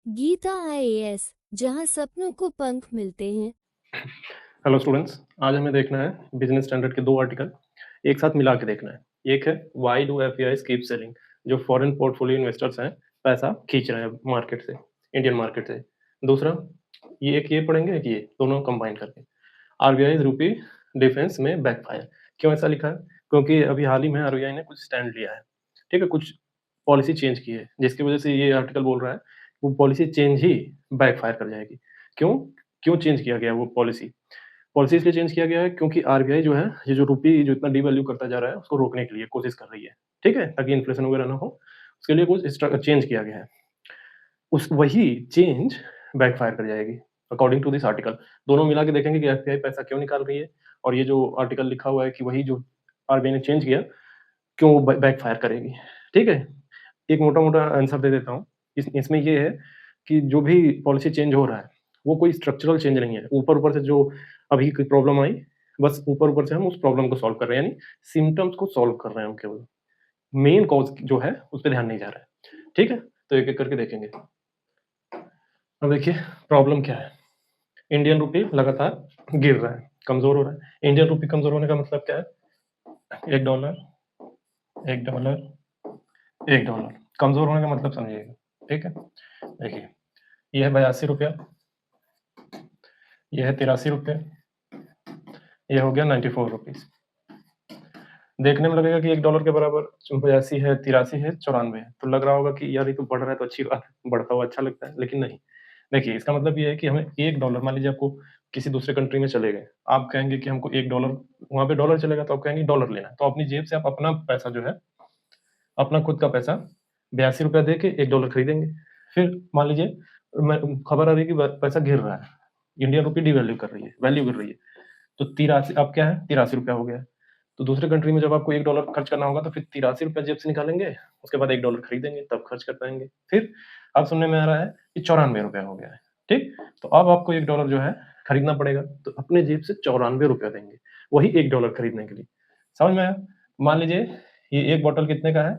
Gita IAS, जहां सपनों को पंख मिलते हैं। हेलो स्टूडेंट्स, आज हमें देखना है बिजनेस स्टैंडर्ड के दो आर्टिकल एक साथ मिला के देखना है। एक है why do FIIs keep selling, जो फॉरेन पोर्टफोलियो इन्वेस्टर्स हैं पैसा खींच रहे हैं मार्केट से, इंडियन मार्केट से। दूसरा ये पढ़ेंगे कि ये दोनों कंबाइन करके आरबीआई रूपी डिफेंस में बैकफायर। क्यों ऐसा लिखा है? क्योंकि अभी हाल ही में आरबीआई ने कुछ स्टैंड लिया है, ठीक है, कुछ पॉलिसी चेंज की है, जिसकी वजह से ये आर्टिकल बोल रहा है वो पॉलिसी चेंज ही बैकफायर कर जाएगी। क्यों क्यों चेंज किया गया वो पॉलिसी? पॉलिसी इसलिए चेंज किया गया है क्योंकि आरबीआई जो है, ये जो रूपी जो इतना डिवैल्यू करता जा रहा है उसको रोकने के लिए कोशिश कर रही है, ठीक है, ताकि इन्फ्लेशन वगैरह ना हो, उसके लिए कुछ चेंज किया गया है। उस वही चेंज बैकफायर कर जाएगी अकॉर्डिंग टू दिस आर्टिकल। दोनों मिला के देखेंगे कि एफपीआई पैसा क्यों निकाल रही है, और ये जो आर्टिकल लिखा हुआ है कि वही जो आरबीआई ने चेंज किया क्यों बैकफायर करेगी। ठीक है, एक मोटा मोटा आंसर दे देता हूँ। इसमें ये है कि जो भी पॉलिसी चेंज हो रहा है वो कोई स्ट्रक्चरल चेंज नहीं है, ऊपर ऊपर से जो अभी कोई प्रॉब्लम आई, बस ऊपर ऊपर से हम उस प्रॉब्लम को सॉल्व कर रहे हैं, यानी सिम्टम्स को सॉल्व कर रहे हैं हम केवल, मेन कॉज जो है उस पर ध्यान नहीं जा रहा है। ठीक है, तो एक एक करके देखेंगे। अब देखिए प्रॉब्लम क्या है। इंडियन रुपी लगातार गिर रहा है, कमजोर हो रहा है। इंडियन रुपी कमजोर होने का मतलब क्या है? एक डॉलर, एक डॉलर, एक डॉलर कमजोर होने का मतलब समझिएगा। ठीक है, देखिए ये है 82 रुपया, ये है 83 रुपये, ये हो गया 94 रुपीज। देखने में लगेगा कि $1 के बराबर 82 है, 83 है, 94 है, तो लग रहा होगा कि यार ये तो बढ़ रहा है तो अच्छी बात है, बढ़ता हुआ अच्छा लगता है, लेकिन नहीं। देखिए इसका मतलब ये है कि हमें $1, मान लीजिए आपको किसी दूसरे कंट्री में चले गए, आप कहेंगे कि हमको $1, वहां पे डॉलर चलेगा तो आप कहेंगे डॉलर लेना है, तो अपनी जेब से आप अपना पैसा जो है, अपना खुद का पैसा 82 रुपया दे के $1 खरीदेंगे। फिर मान लीजिए खबर आ रही है कि पैसा गिर रहा है, इंडियन रुपी डिवैल्यू कर रही है, वैल्यू गिर रही है, तो 83 अब क्या है, 83 रुपया हो गया है। तो दूसरे कंट्री में जब आपको $1 खर्च करना होगा तो फिर 83 रुपया जेब से निकालेंगे, उसके बाद $1 खरीदेंगे, तब खर्च कर पाएंगे। फिर अब सुनने में आ रहा है कि 94 रुपया हो गया है। ठीक, तो अब आपको $1 जो है खरीदना पड़ेगा, तो अपने जेब से 94 रुपया देंगे वही $1 खरीदने के लिए। समझ में आया? मान लीजिए ये एक बोतल कितने का है?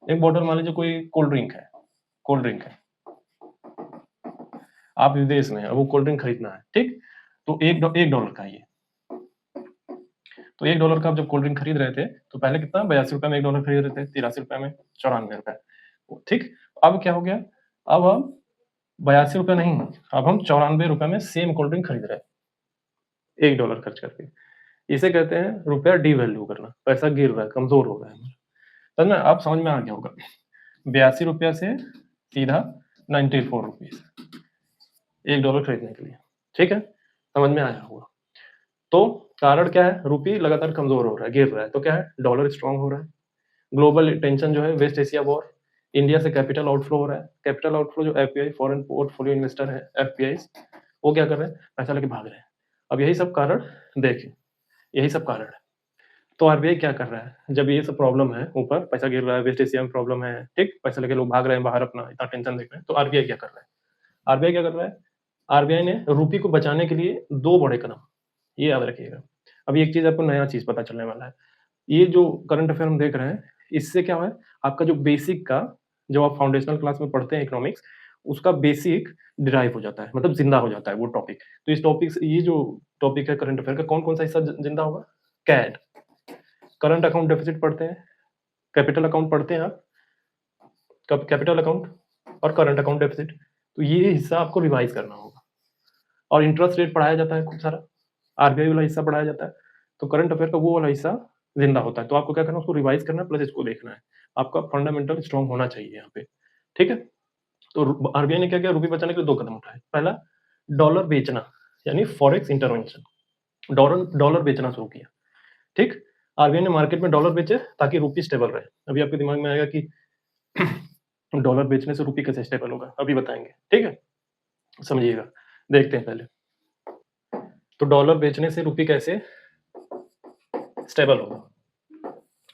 एक बोतल मान लीजिए कोई कोल्ड ड्रिंक है, कोल्ड ड्रिंक है, आप विदेश में है, वो कोल्ड ड्रिंक खरीदना है, ठीक, तो $1 का ये, तो $1 का आप जब कोल्ड ड्रिंक खरीद रहे थे तो पहले कितना, 82 रुपया में $1 खरीद रहे थे, 83 रुपया में 94 रुपया। ठीक, अब क्या हो गया, अब हम 82 रुपया नहीं, अब हम 94 रुपया में सेम कोल्ड ड्रिंक खरीद रहे हैं $1 खर्च करके। इसे कहते हैं रुपया डिवैल्यू करना, पैसा गिर रहा है, कमजोर हो रहा है हमारा। समझ में, आप समझ में आ गया होगा। 82 रुपया से सीधा 94 रुपीज $1 खरीदने के लिए। ठीक है, समझ में आया होगा। तो कारण क्या है, रूपी लगातार कमजोर हो रहा है, गिर रहा है, तो क्या है, डॉलर स्ट्रांग हो रहा है। ग्लोबल टेंशन जो है, वेस्ट एशिया वॉर, इंडिया से कैपिटल आउटफ्लो हो रहा है। कैपिटल आउटफ्लो जो एफपीआई, फॉरेन पोर्टफोलियो इन्वेस्टर है, एफपीआई, वो क्या कर रहे हैं, पैसा लेके भाग रहे हैं। अब यही सब कारण देखिए, यही सब कारण है। तो आरबीआई क्या कर रहा है, जब ये सब प्रॉब्लम है, ऊपर पैसा गिर रहा है, वेस्ट एशिया में प्रॉब्लम है, ठीक, पैसा लेके लोग भाग रहे हैं बाहर, अपना इतना टेंशन देख रहे हैं, तो आरबीआई क्या कर रहा है? आरबीआई क्या कर रहा है? आरबीआई ने रूपी को बचाने के लिए दो बड़े कदम, ये याद रखिएगा। अभी एक चीज आपको नया चीज पता चलने वाला है। ये जो करंट अफेयर हम देख रहे हैं, इससे क्या है, आपका जो बेसिक का, जो आप फाउंडेशनल क्लास में पढ़ते हैं इकोनॉमिक्स, उसका बेसिक डिराइव हो जाता है, मतलब जिंदा हो जाता है वो टॉपिक। तो इस टॉपिक से, ये जो टॉपिक है करंट अफेयर का, कौन कौन सा हिस्सा जिंदा होगा? कैड, करंट अकाउंट डेफिसिट पढ़ते हैं, कैपिटल अकाउंट पढ़ते हैं आप, कैपिटल अकाउंट और करंट अकाउंट डेफिसिट, तो ये हिस्सा आपको रिवाइज करना होगा। और इंटरेस्ट रेट पढ़ाया जाता है खूब सारा, आरबीआई वाला हिस्सा पढ़ाया जाता है, तो करंट अफेयर का वो वाला हिस्सा जिंदा होता है। तो आपको क्या करना है, उसको रिवाइज करना है, प्लस इसको देखना है, आपका फंडामेंटल स्ट्रांग होना चाहिए यहाँ पे। ठीक है, तो आरबीआई ने क्या किया, रुपये बचाने के लिए दो कदम उठाए। पहला, डॉलर बेचना, यानी फॉरेक्स इंटरवेंशन, डॉलर डॉलर बेचना शुरू किया। ठीक, आरबीआई ने मार्केट में डॉलर बेचे ताकि रुपी स्टेबल रहे। अभी आपके दिमाग में आएगा कि डॉलर बेचने से रुपी कैसे स्टेबल होगा, अभी बताएंगे, ठीक है, समझिएगा, देखते हैं पहले। तो डॉलर बेचने से रुपी कैसे स्टेबल होगा।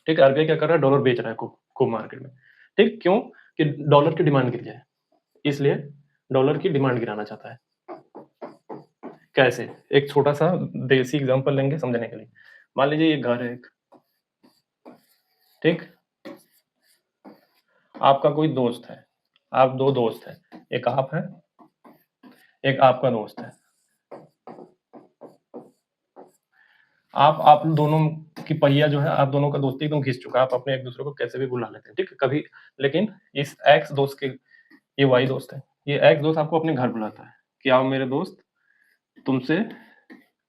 ठीक, आरबीआई क्या कर रहा है, डॉलर बेच रहा है खूब खूब मार्केट में। ठीक, क्यों? कि डॉलर की डिमांड गिर जाए, इसलिए डॉलर की डिमांड गिराना चाहता है। कैसे? एक छोटा सा देसी एग्जांपल लेंगे समझने के लिए। मान लीजिए ये घर है एक, ठीक, आपका कोई दोस्त है, आप दो दोस्त हैं, एक आप है, एक आपका दोस्त है। आप दोनों की पहिया जो है, आप दोनों का दोस्ती एकदम घिस चुका है, आप अपने एक दूसरे को कैसे भी बुला लेते हैं, ठीक है कभी। लेकिन इस एक्स दोस्त के, ये वाई दोस्त है, ये एक्स दोस्त आपको अपने घर बुलाता है कि आओ मेरे दोस्त, तुमसे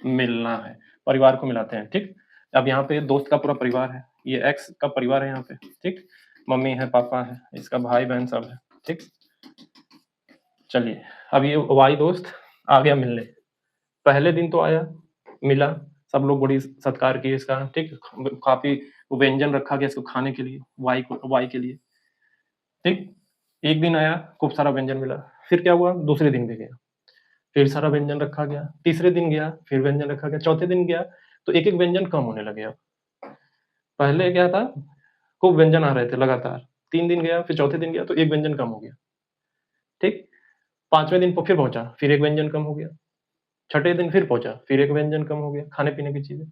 मिलना है, परिवार को मिलाते हैं, ठीक। अब यहाँ पे दोस्त का पूरा परिवार है, ये एक्स का परिवार है यहाँ पे, ठीक। मम्मी है, पापा है, इसका भाई बहन सब है, ठीक। चलिए, अब ये वाई दोस्त आ गया मिलने। पहले दिन तो आया, मिला, सब लोग बड़ी सत्कार किए इसका, ठीक। काफी व्यंजन रखा गया इसको खाने के लिए, वाई के लिए, ठीक। एक दिन आया, खूब सारा व्यंजन मिला। फिर क्या हुआ, दूसरे दिन भी गया, फिर सारा व्यंजन रखा गया। तीसरे दिन गया, फिर व्यंजन रखा गया। चौथे दिन गया तो एक एक व्यंजन कम होने लगे। अब पहले क्या था, खूब व्यंजन आ रहे थे लगातार। 3 दिन गया, फिर चौथे दिन गया तो एक व्यंजन कम हो गया, ठीक। 5वें दिन फिर पहुंचा, फिर एक व्यंजन कम हो गया। छठे दिन फिर पहुंचा, फिर एक व्यंजन कम हो गया, खाने पीने की चीजें,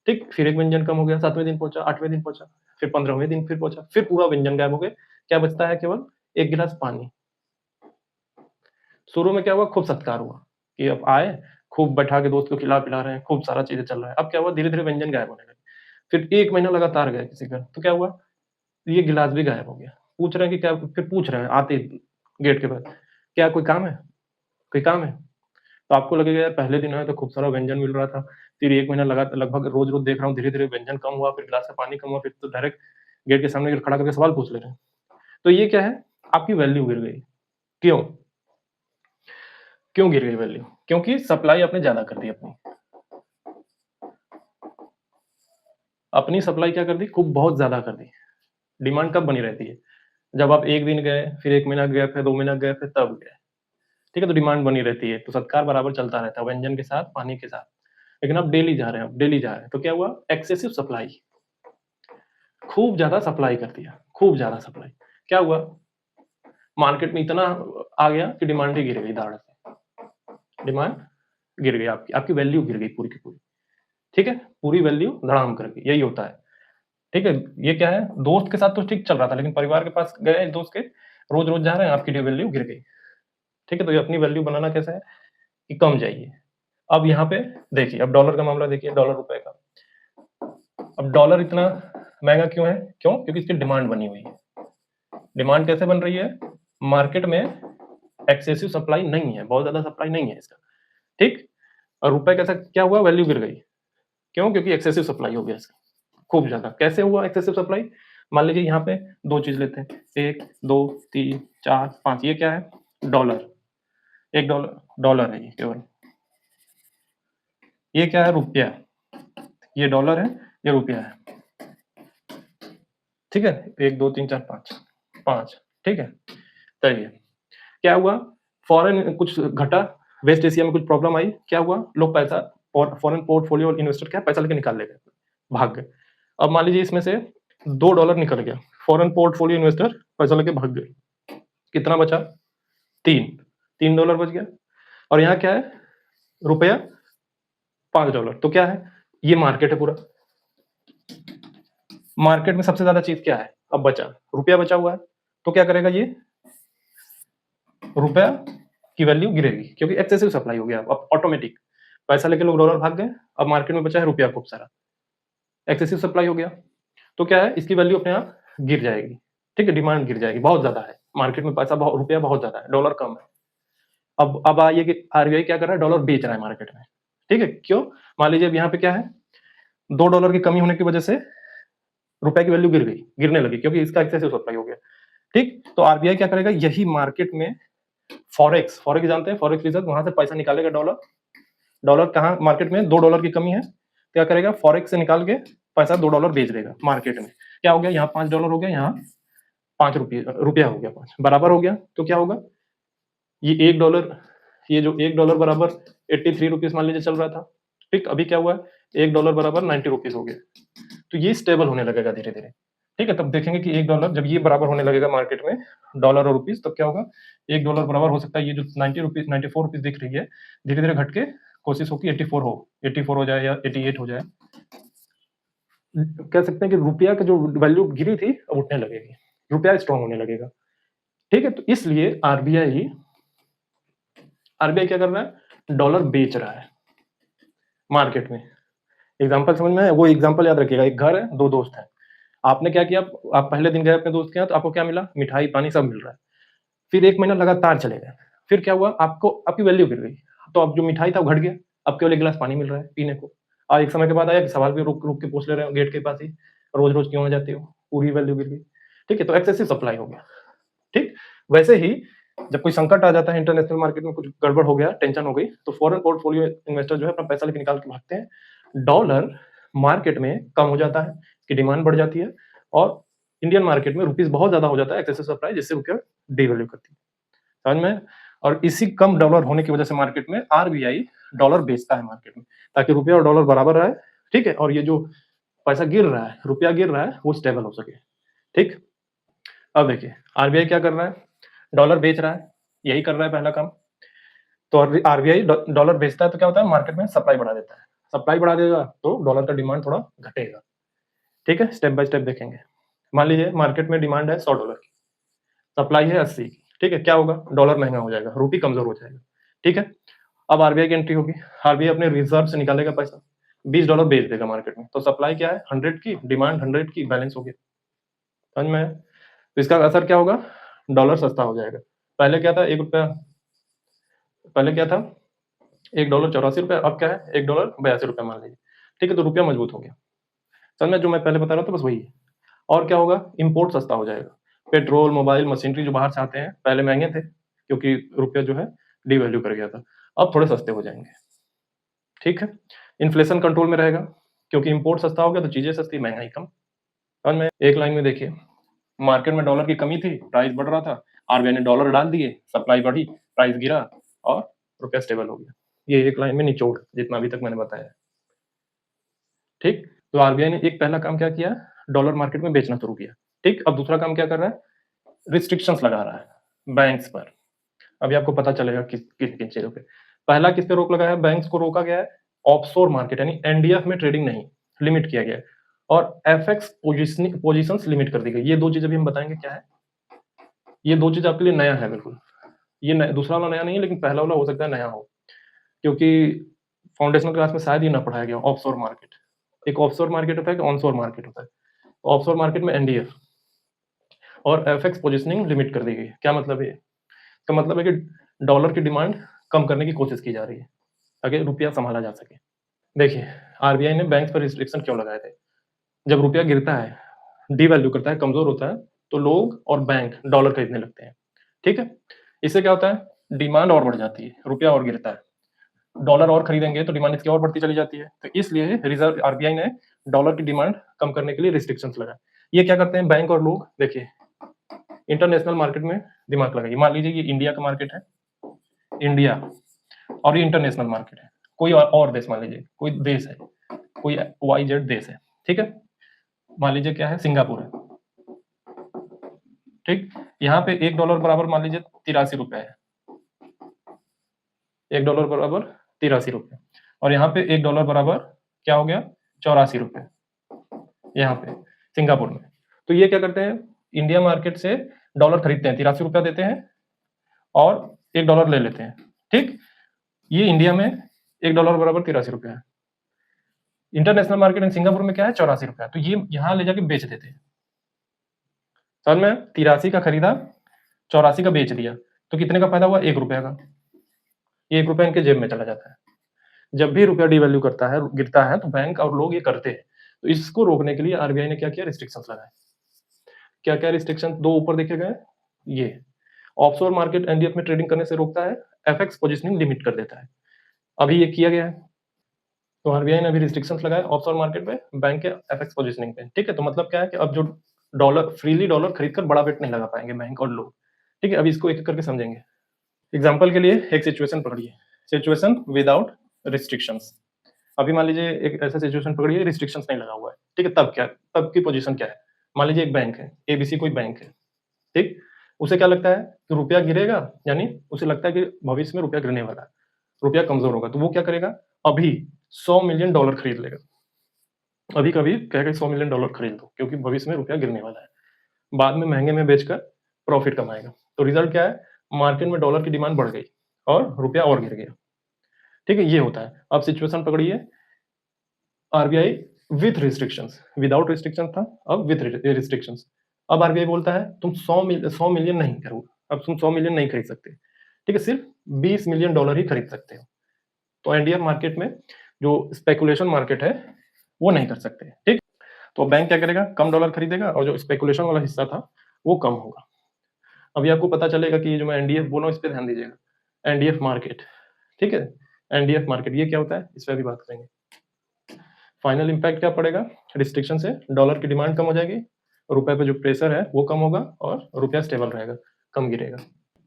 ठीक। फिर एक व्यंजन कम हो गया। 7वें दिन पहुंचा, 8वें दिन पहुंचा, फिर 15वें दिन फिर पहुंचा, फिर पूरा व्यंजन गायब हो गए। क्या बचता है, केवल एक गिलास पानी। शुरू में क्या हुआ, खूब सत्कार हुआ कि अब आए, खूब बैठा के दोस्त को खिला पिला रहे हैं, खूब सारा चीजें चल रहा है। अब क्या हुआ, धीरे धीरे व्यंजन गायब होने लगे। फिर 1 महीना लगातार गए किसी घर, तो क्या हुआ, ये गिलास भी गायब हो गया। पूछ रहे हैं कि क्या, फिर पूछ रहे हैं आते ही गेट के पास, क्या कोई काम है, कोई काम है। तो आपको लगेगा यार पहले दिन आया तो खूब सारा व्यंजन मिल रहा था, फिर 1 महीना लगा, लगभग रोज रोज देख रहा हूँ धीरे धीरे व्यंजन कम हुआ, फिर गिलास का पानी कम हुआ, फिर तो डायरेक्ट गेट के सामने खड़ा करके सवाल पूछ ले रहे हैं। तो ये क्या है, आपकी वैल्यू गिर गई। क्यों, क्यों गिर गई वैल्यू, क्योंकि सप्लाई आपने ज्यादा कर दी। अपनी सप्लाई क्या कर दी, खूब बहुत ज्यादा कर दी। डिमांड कब बनी रहती है, जब आप 1 दिन गए, फिर 1 महीना गए, फिर 2 महीना गए, फिर तब गए, ठीक है। तो डिमांड बनी रहती है, तो सत्कार बराबर चलता रहता है, व्यंजन के साथ, पानी के साथ। लेकिन अब डेली जा रहे हैं, अब डेली जा रहे हैं, तो क्या हुआ, एक्सेसिव सप्लाई, खूब ज्यादा सप्लाई कर दिया, खूब ज्यादा सप्लाई। क्या हुआ, मार्केट में इतना आ गया कि डिमांड ही गिर गई, दाड़ से डिमांड गिर गई, आपकी आपकी वैल्यू गिर गई पूरी की पूरी, ठीक है। पूरी वैल्यू धड़ाम कर गई, यही होता है, ठीक है। ये क्या है, दोस्त के साथ तो ठीक चल रहा था, लेकिन परिवार के पास गए दोस्त के, रोज रोज जा रहे हैं, आपकी वैल्यू गिर गई, ठीक है। तो ये अपनी वैल्यू बनाना कैसे है कि कम जाइए। अब यहाँ पे देखिए, अब डॉलर का मामला देखिए, डॉलर रुपए का। अब डॉलर इतना महंगा क्यों है, क्यों, क्योंकि इसकी डिमांड बनी हुई है। डिमांड कैसे बन रही है, मार्केट में एक्सेसिव सप्लाई नहीं है, बहुत ज्यादा सप्लाई नहीं है इसका, ठीक। और रुपए कैसा क्या हुआ, वैल्यू गिर गई, क्यों, क्योंकि एक्सेसिव सप्लाई हो गया इसका, खूब ज्यादा। कैसे हुआ एक्सेसिव सप्लाई, मान लीजिए यहाँ पे 2 चीज लेते हैं, 1 2 3 4 5, ये क्या है, डॉलर, 1 डॉलर, डॉलर है ये केवल। ये क्या है, रुपया, ये डॉलर है, ये रुपया है, ठीक है। 1 2 3 4 5, 5, ठीक है। चलिए, क्या हुआ, फॉरेन कुछ घटा, वेस्ट एशिया में कुछ प्रॉब्लम आई, क्या हुआ, लोग पैसा, फॉरेन पोर्टफोलियो इन्वेस्टर क्या पैसा लेके निकाल ले गए, भाग गए। अब मान लीजिए इसमें से $2 निकल गया, फॉरेन पोर्टफोलियो इन्वेस्टर पैसा लेके भाग गए, कितना बचा, 3 $3 बच गया। और यहाँ क्या है, रुपया $5, तो क्या है, ये मार्केट है पूरा। मार्केट में सबसे ज्यादा चीज क्या है, अब बचा, रुपया बचा हुआ है, तो क्या करेगा ये, रुपया की वैल्यू गिरेगी, क्योंकि एक्सेसिव सप्लाई हो गया, अब ऑटोमेटिक पैसा लेके लोग डॉलर भाग गए, अब मार्केट में बचा है रुपया खूब सारा, एक्सेसिव सप्लाई हो गया, तो क्या है, इसकी वैल्यू अपने आप गिर जाएगी, ठीक है। डिमांड गिर जाएगी, बहुत ज्यादा है मार्केट में, पैसा बहुत, रुपया बहुत ज्यादा है, डॉलर कम है। अब आइए कि आरबीआई क्या कर रहा है, डॉलर बेच रहा है मार्केट में, ठीक है। क्यों, मान लीजिए अब यहाँ पे क्या है, $2 की कमी होने की वजह से रुपए की वैल्यू गिर गई, गिरने लगी, क्योंकि इसका एक्सेसिव सप्लाई हो गया, ठीक। तो आरबीआई क्या करेगा, यही मार्केट में फॉरेक्स, फॉरेक्स जानते हैं, फॉरेक्स रिजर्व, वहां से पैसा निकालेगा, डॉलर, डॉलर कहाँ, मार्केट में $2 की कमी है, क्या करेगा, फॉरेक्स से निकाल के पैसा $2 बेच देगा मार्केट में। क्या हो गया, यहाँ $5 हो गया, यहाँ ₹5 हो गया, 5 बराबर हो गया, तो क्या होगा, ये $1, ये जो $1 बराबर 83 रुपीज मान लीजिए चल रहा था, ठीक। अभी क्या हुआ है, $1 बराबर 90 रुपीज हो गया, तो ये स्टेबल होने लगेगा धीरे धीरे, ठीक है। तब देखेंगे कि $1 जब ये बराबर होने लगेगा मार्केट में, डॉलर और रुपीज, तब क्या होगा, $1 बराबर हो सकता है, ये जो 90 रुपीज, 94 रुपीज दिख रही है, धीरे धीरे घट के कोशिश हो कि 84 हो जाए या 88 हो जाए। कह सकते हैं कि रुपया का जो वैल्यू गिरी थी अब उठने लगेगी, रुपया स्ट्रांग होने लगेगा, ठीक है, तो इसलिए आरबीआई क्या कर रहा है, डॉलर बेच रहा है मार्केट में। एग्जाम्पल समझ में है? वो एग्जाम्पल याद रखिएगा, एक घर है, दो दोस्त हैं। आपने क्या किया, आप पहले दिन गए अपने दोस्त के यहाँ, तो आपको क्या मिला, मिठाई पानी सब मिल रहा है। फिर 1 महीना लगातार चले गए, फिर क्या हुआ, आपको आपकी वैल्यू गिर गई, तो अब जो मिठाई था वो घट गया, अब केवल 1 गिलास पानी मिल रहा है पीने को। और एक समय के बाद आया कि सवाल भी रुक रुक के पूछ ले रहे हो गेट के पास ही, रोज रोज क्यों आ जाते हो, पूरी वैल्यू गिर गई। ठीक है, तो एक्सेसिव सप्लाई हो गया। ठीक, वैसे ही जब कोई संकट आ जाता है, इंटरनेशनल मार्केट में कुछ गड़बड़ हो गया, टेंशन हो गई, तो फॉरेन पोर्टफोलियो इन्वेस्टर जो है अपना पैसा लेके निकाल के भागते हैं। डॉलर मार्केट में कम हो जाता है, इसकी डिमांड बढ़ जाती है, और इंडियन मार्केट में रुपीस बहुत ज्यादा हो जाता है, एक्सेसिव सप्लाई, जिससे रुपया डिवैल्यू करती है। समझ में? और इसी कम डॉलर होने की वजह से मार्केट में आरबीआई डॉलर बेचता है मार्केट में, ताकि रुपया और डॉलर बराबर रहे। ठीक है, और ये जो पैसा गिर रहा है, रुपया गिर रहा है, वो स्टेबल हो सके। ठीक, अब देखिए आरबीआई क्या कर रहा है, डॉलर बेच रहा है, यही कर रहा है पहला काम। तो आरबीआई डॉलर बेचता है तो क्या होता है, मार्केट में सप्लाई बढ़ा देता है, सप्लाई बढ़ा देगा तो डॉलर का डिमांड थोड़ा घटेगा। ठीक है, स्टेप बाय स्टेप देखेंगे। मान लीजिए मार्केट में डिमांड है $100 की, सप्लाई है 80 की। ठीक है, क्या होगा, डॉलर महंगा हो जाएगा, रूपी कमजोर हो जाएगा। ठीक है, अब आरबीआई की एंट्री होगी, आरबीआई अपने रिजर्व से निकालेगा पैसा, $20 बेच देगा मार्केट में, तो सप्लाई क्या है 100 की, डिमांड 100 की, बैलेंस हो गया। समझ में आया? तो इसका असर क्या होगा, डॉलर सस्ता हो जाएगा। पहले क्या था, ₹1, पहले क्या था, $1 ₹84, अब क्या है, $1 ₹82 मान लीजिए। ठीक है, तो रुपया मजबूत हो गया। समझ में? जो मैं पहले बता रहा था बस वही है। और क्या होगा, इंपोर्ट सस्ता हो जाएगा, पेट्रोल, मोबाइल, मशीनरी जो बाहर से आते हैं, पहले महंगे थे क्योंकि रुपया जो है डिवैल्यू कर गया था, अब थोड़े सस्ते हो जाएंगे। ठीक है, इन्फ्लेशन कंट्रोल में रहेगा, क्योंकि इंपोर्ट सस्ता हो गया तो चीजें सस्ती, महंगाई कम। समझ में? एक लाइन में देखिए, मार्केट में डॉलर की कमी थी, प्राइस बढ़ रहा था, आरबीआई ने डॉलर डाल दिए, सप्लाई बढ़ी, प्राइस गिरा और रुपया स्टेबल हो गया। ये एक लाइन में निचोड़ जितना अभी तक मैंने बताया। ठीक, तो आरबीआई ने एक पहला काम क्या किया, डॉलर मार्केट में बेचना शुरू किया। ठीक, अब दूसरा काम क्या कर रहा है, रिस्ट्रिक्शंस लगा रहा है बैंक्स पर। अभी आपको पता चलेगा किस किन किन चीजों पे। पहला किस पे रोक लगाया है, बैंक्स को रोका गया है, ऑफशोर मार्केट यानी एनडीएफ में ट्रेडिंग नहीं, लिमिट किया गया है, और एफएक्स पोजीशंस लिमिट कर दी गई। ये दो चीजें भी हम बताएंगे क्या है, ये दो चीज आपके लिए नया है बिल्कुल। ये दूसरा वाला नया नहीं है, लेकिन पहला वाला हो सकता है नया हो, क्योंकि फाउंडेशनल क्लास में शायद ही ना पढ़ाया गया ऑफशोर मार्केट। एक ऑफशोर मार्केट होता है, एक ऑनशोर मार्केट होता है। ऑफशोर मार्केट में एनडीएफ और एफएक्स पोजीशनिंग लिमिट कर दी गई। क्या मतलब है, इसका मतलब है कि डॉलर की डिमांड कम करने की कोशिश की जा रही है, ताकि रुपया संभाला जा सके। देखिए आरबीआई ने बैंक पर रिस्ट्रिक्शन क्यों लगाए थे, जब रुपया गिरता है, डिवैल्यू करता है, कमजोर होता है, तो लोग और बैंक डॉलर खरीदने लगते हैं। ठीक है, इससे क्या होता है, डिमांड और बढ़ जाती है, रुपया और गिरता है, डॉलर और खरीदेंगे तो डिमांड इसकी और बढ़ती चली जाती है। तो इसलिए रिजर्व आरबीआई ने डॉलर की डिमांड कम करने के लिए रिस्ट्रिक्शंस लगाए। ये क्या करते हैं बैंक और लोग, देखिए इंटरनेशनल मार्केट में दिमाग लगाइए। मान लीजिए ये इंडिया का मार्केट है, इंडिया, और ये इंटरनेशनल मार्केट है, कोई और देश, मान लीजिए कोई देश है, कोई YZ देश है। ठीक है, मान लीजिए क्या है, सिंगापुर है। ठीक, यहाँ पे $1 बराबर मान लीजिए ₹83 है, $1 बराबर ₹83, और यहाँ पे $1 बराबर क्या हो गया, ₹84 यहाँ पे सिंगापुर में। तो ये क्या करते हैं, इंडिया मार्केट से डॉलर खरीदते हैं, ₹83 देते हैं और $1 ले लेते हैं। ठीक, ये इंडिया में $1 बराबर ₹83 है, इंटरनेशनल मार्केट में सिंगापुर में क्या है, ₹84। तो ये यहाँ ले जाके बेच देते हैं। समझ में? 83 का खरीदा, 84 का बेच दिया, तो कितने का फायदा हुआ, ₹1 का। ये ₹1 इनके जेब में चला जाता है। जब भी रुपया डिवैल्यू करता है, गिरता है, तो बैंक और लोग ये करते हैं। तो इसको रोकने के लिए आरबीआई ने क्या किया, रिस्ट्रिक्शंस लगाए। क्या क्या रिस्ट्रिक्शन, दो ऊपर देखे गए, ये ऑफशोर मार्केट एनडीएफ में ट्रेडिंग करने से रोकता है, एफएक्स पोजीशनिंग लिमिट कर देता है, अभी ये किया गया है। तो आरबीआई ने अभी रिस्ट्रिक्शंस लगाए ऑफशोर मार्केट पे, बैंक के एफएक्स पोजीशनिंग पे। ठीक है, तो मतलब क्या है कि अब जो डॉलर फ्रीली डॉलर खरीदकर बड़ा बेट नहीं लगा पाएंगे बैंक और लोग। ठीक है, अभी इसको एक एक करके समझेंगे। एग्जाम्पल के लिए एक सिचुएशन पकड़िए, सिचुएशन विदाउट रिस्ट्रिक्शंस। अभी मान लीजिए एक ऐसा सिचुएशन पकड़िए, रिस्ट्रिक्शंस नहीं लगा हुआ है। ठीक है, तब क्या, तब की पोजीशन क्या है, मान लीजिए एक बैंक है, एबीसी कोई बैंक है। ठीक, उसे क्या लगता है कि रुपया गिरेगा, यानी उसे लगता है कि भविष्य में रुपया गिरने वाला है, रुपया कमजोर होगा, तो वो क्या करेगा, अभी $100 मिलियन खरीद लेगा। अभी कभी कहेगा $100 मिलियन खरीद दो, क्योंकि भविष्य में रुपया गिरने वाला है, बाद में महंगे में बेचकर प्रॉफिट कमाएगा। तो रिजल्ट क्या है, मार्केट में डॉलर की डिमांड बढ़ गई और रुपया और गिर गया। ठीक है, ये होता है। अब सिचुएशन पकड़िए, RBI with restrictions, without restriction था, अब विथ रिस्ट्रिक्शंस। अब आरबीआई बोलता है तुम 100 मिलियन नहीं करो, अब तुम 100 मिलियन नहीं खरीद सकते, ठीक है, सिर्फ 20 मिलियन डॉलर ही खरीद सकते हो। तो एनडीएफ मार्केट में जो स्पेकुलेशन मार्केट है वो नहीं कर सकते, ठीक। तो बैंक क्या करेगा, कम डॉलर खरीदेगा और जो स्पेकुलेशन वाला हिस्सा था वो कम होगा। अभी आपको पता चलेगा कि ये जो मैं एनडीएफ बोला हूं, इस पे ध्यान दीजिएगा। एनडीएफ मार्केट, ठीक है, एनडीएफ मार्केट ये क्या होता है, इस पर भी बात करेंगे। फाइनल इंपैक्ट क्या पड़ेगा, रिस्ट्रिक्शन से डॉलर की डिमांड कम हो जाएगी, रुपए पे जो प्रेशर है वो कम होगा और रुपया स्टेबल रहेगा, कम गिरेगा।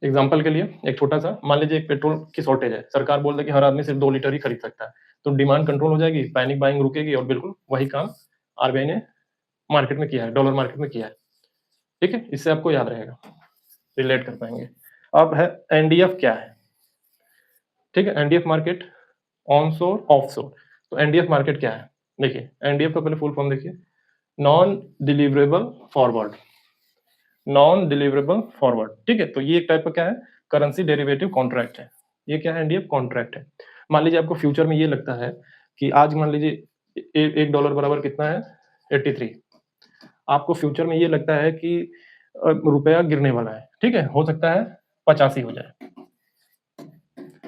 एग्जाम्पल के लिए एक छोटा सा, मान लीजिए एक पेट्रोल की शॉर्टेज है, सरकार बोल दे कि हर आदमी सिर्फ 2 लीटर ही खरीद सकता है, तो डिमांड कंट्रोल हो जाएगी, पैनिक बाइंग रुकेगी, और बिल्कुल वही काम आरबीआई ने मार्केट में किया है, डॉलर मार्केट में किया है। ठीक है, इससे आपको याद रहेगा, रिलेट कर पाएंगे। अब है एनडीएफ क्या है, ठीक है, एनडीएफ मार्केट ऑनशोर ऑफशोर। तो एनडीएफ मार्केट क्या है, देखिए एनडीएफ का पहले फुल फॉर्म देखिए, non deliverable forward, non deliverable forward, ठीक है। तो ये एक टाइप का क्या है, करेंसी डेरिवेटिव कॉन्ट्रैक्ट है। ये क्या है, एनडीएफ कॉन्ट्रैक्ट है। मान लीजिए आपको फ्यूचर में ये लगता है कि आज मान लीजिए एक डॉलर बराबर कितना है, 83। आपको फ्यूचर में ये लगता है कि रुपया गिरने वाला है, ठीक है, हो सकता है 85 हो जाए,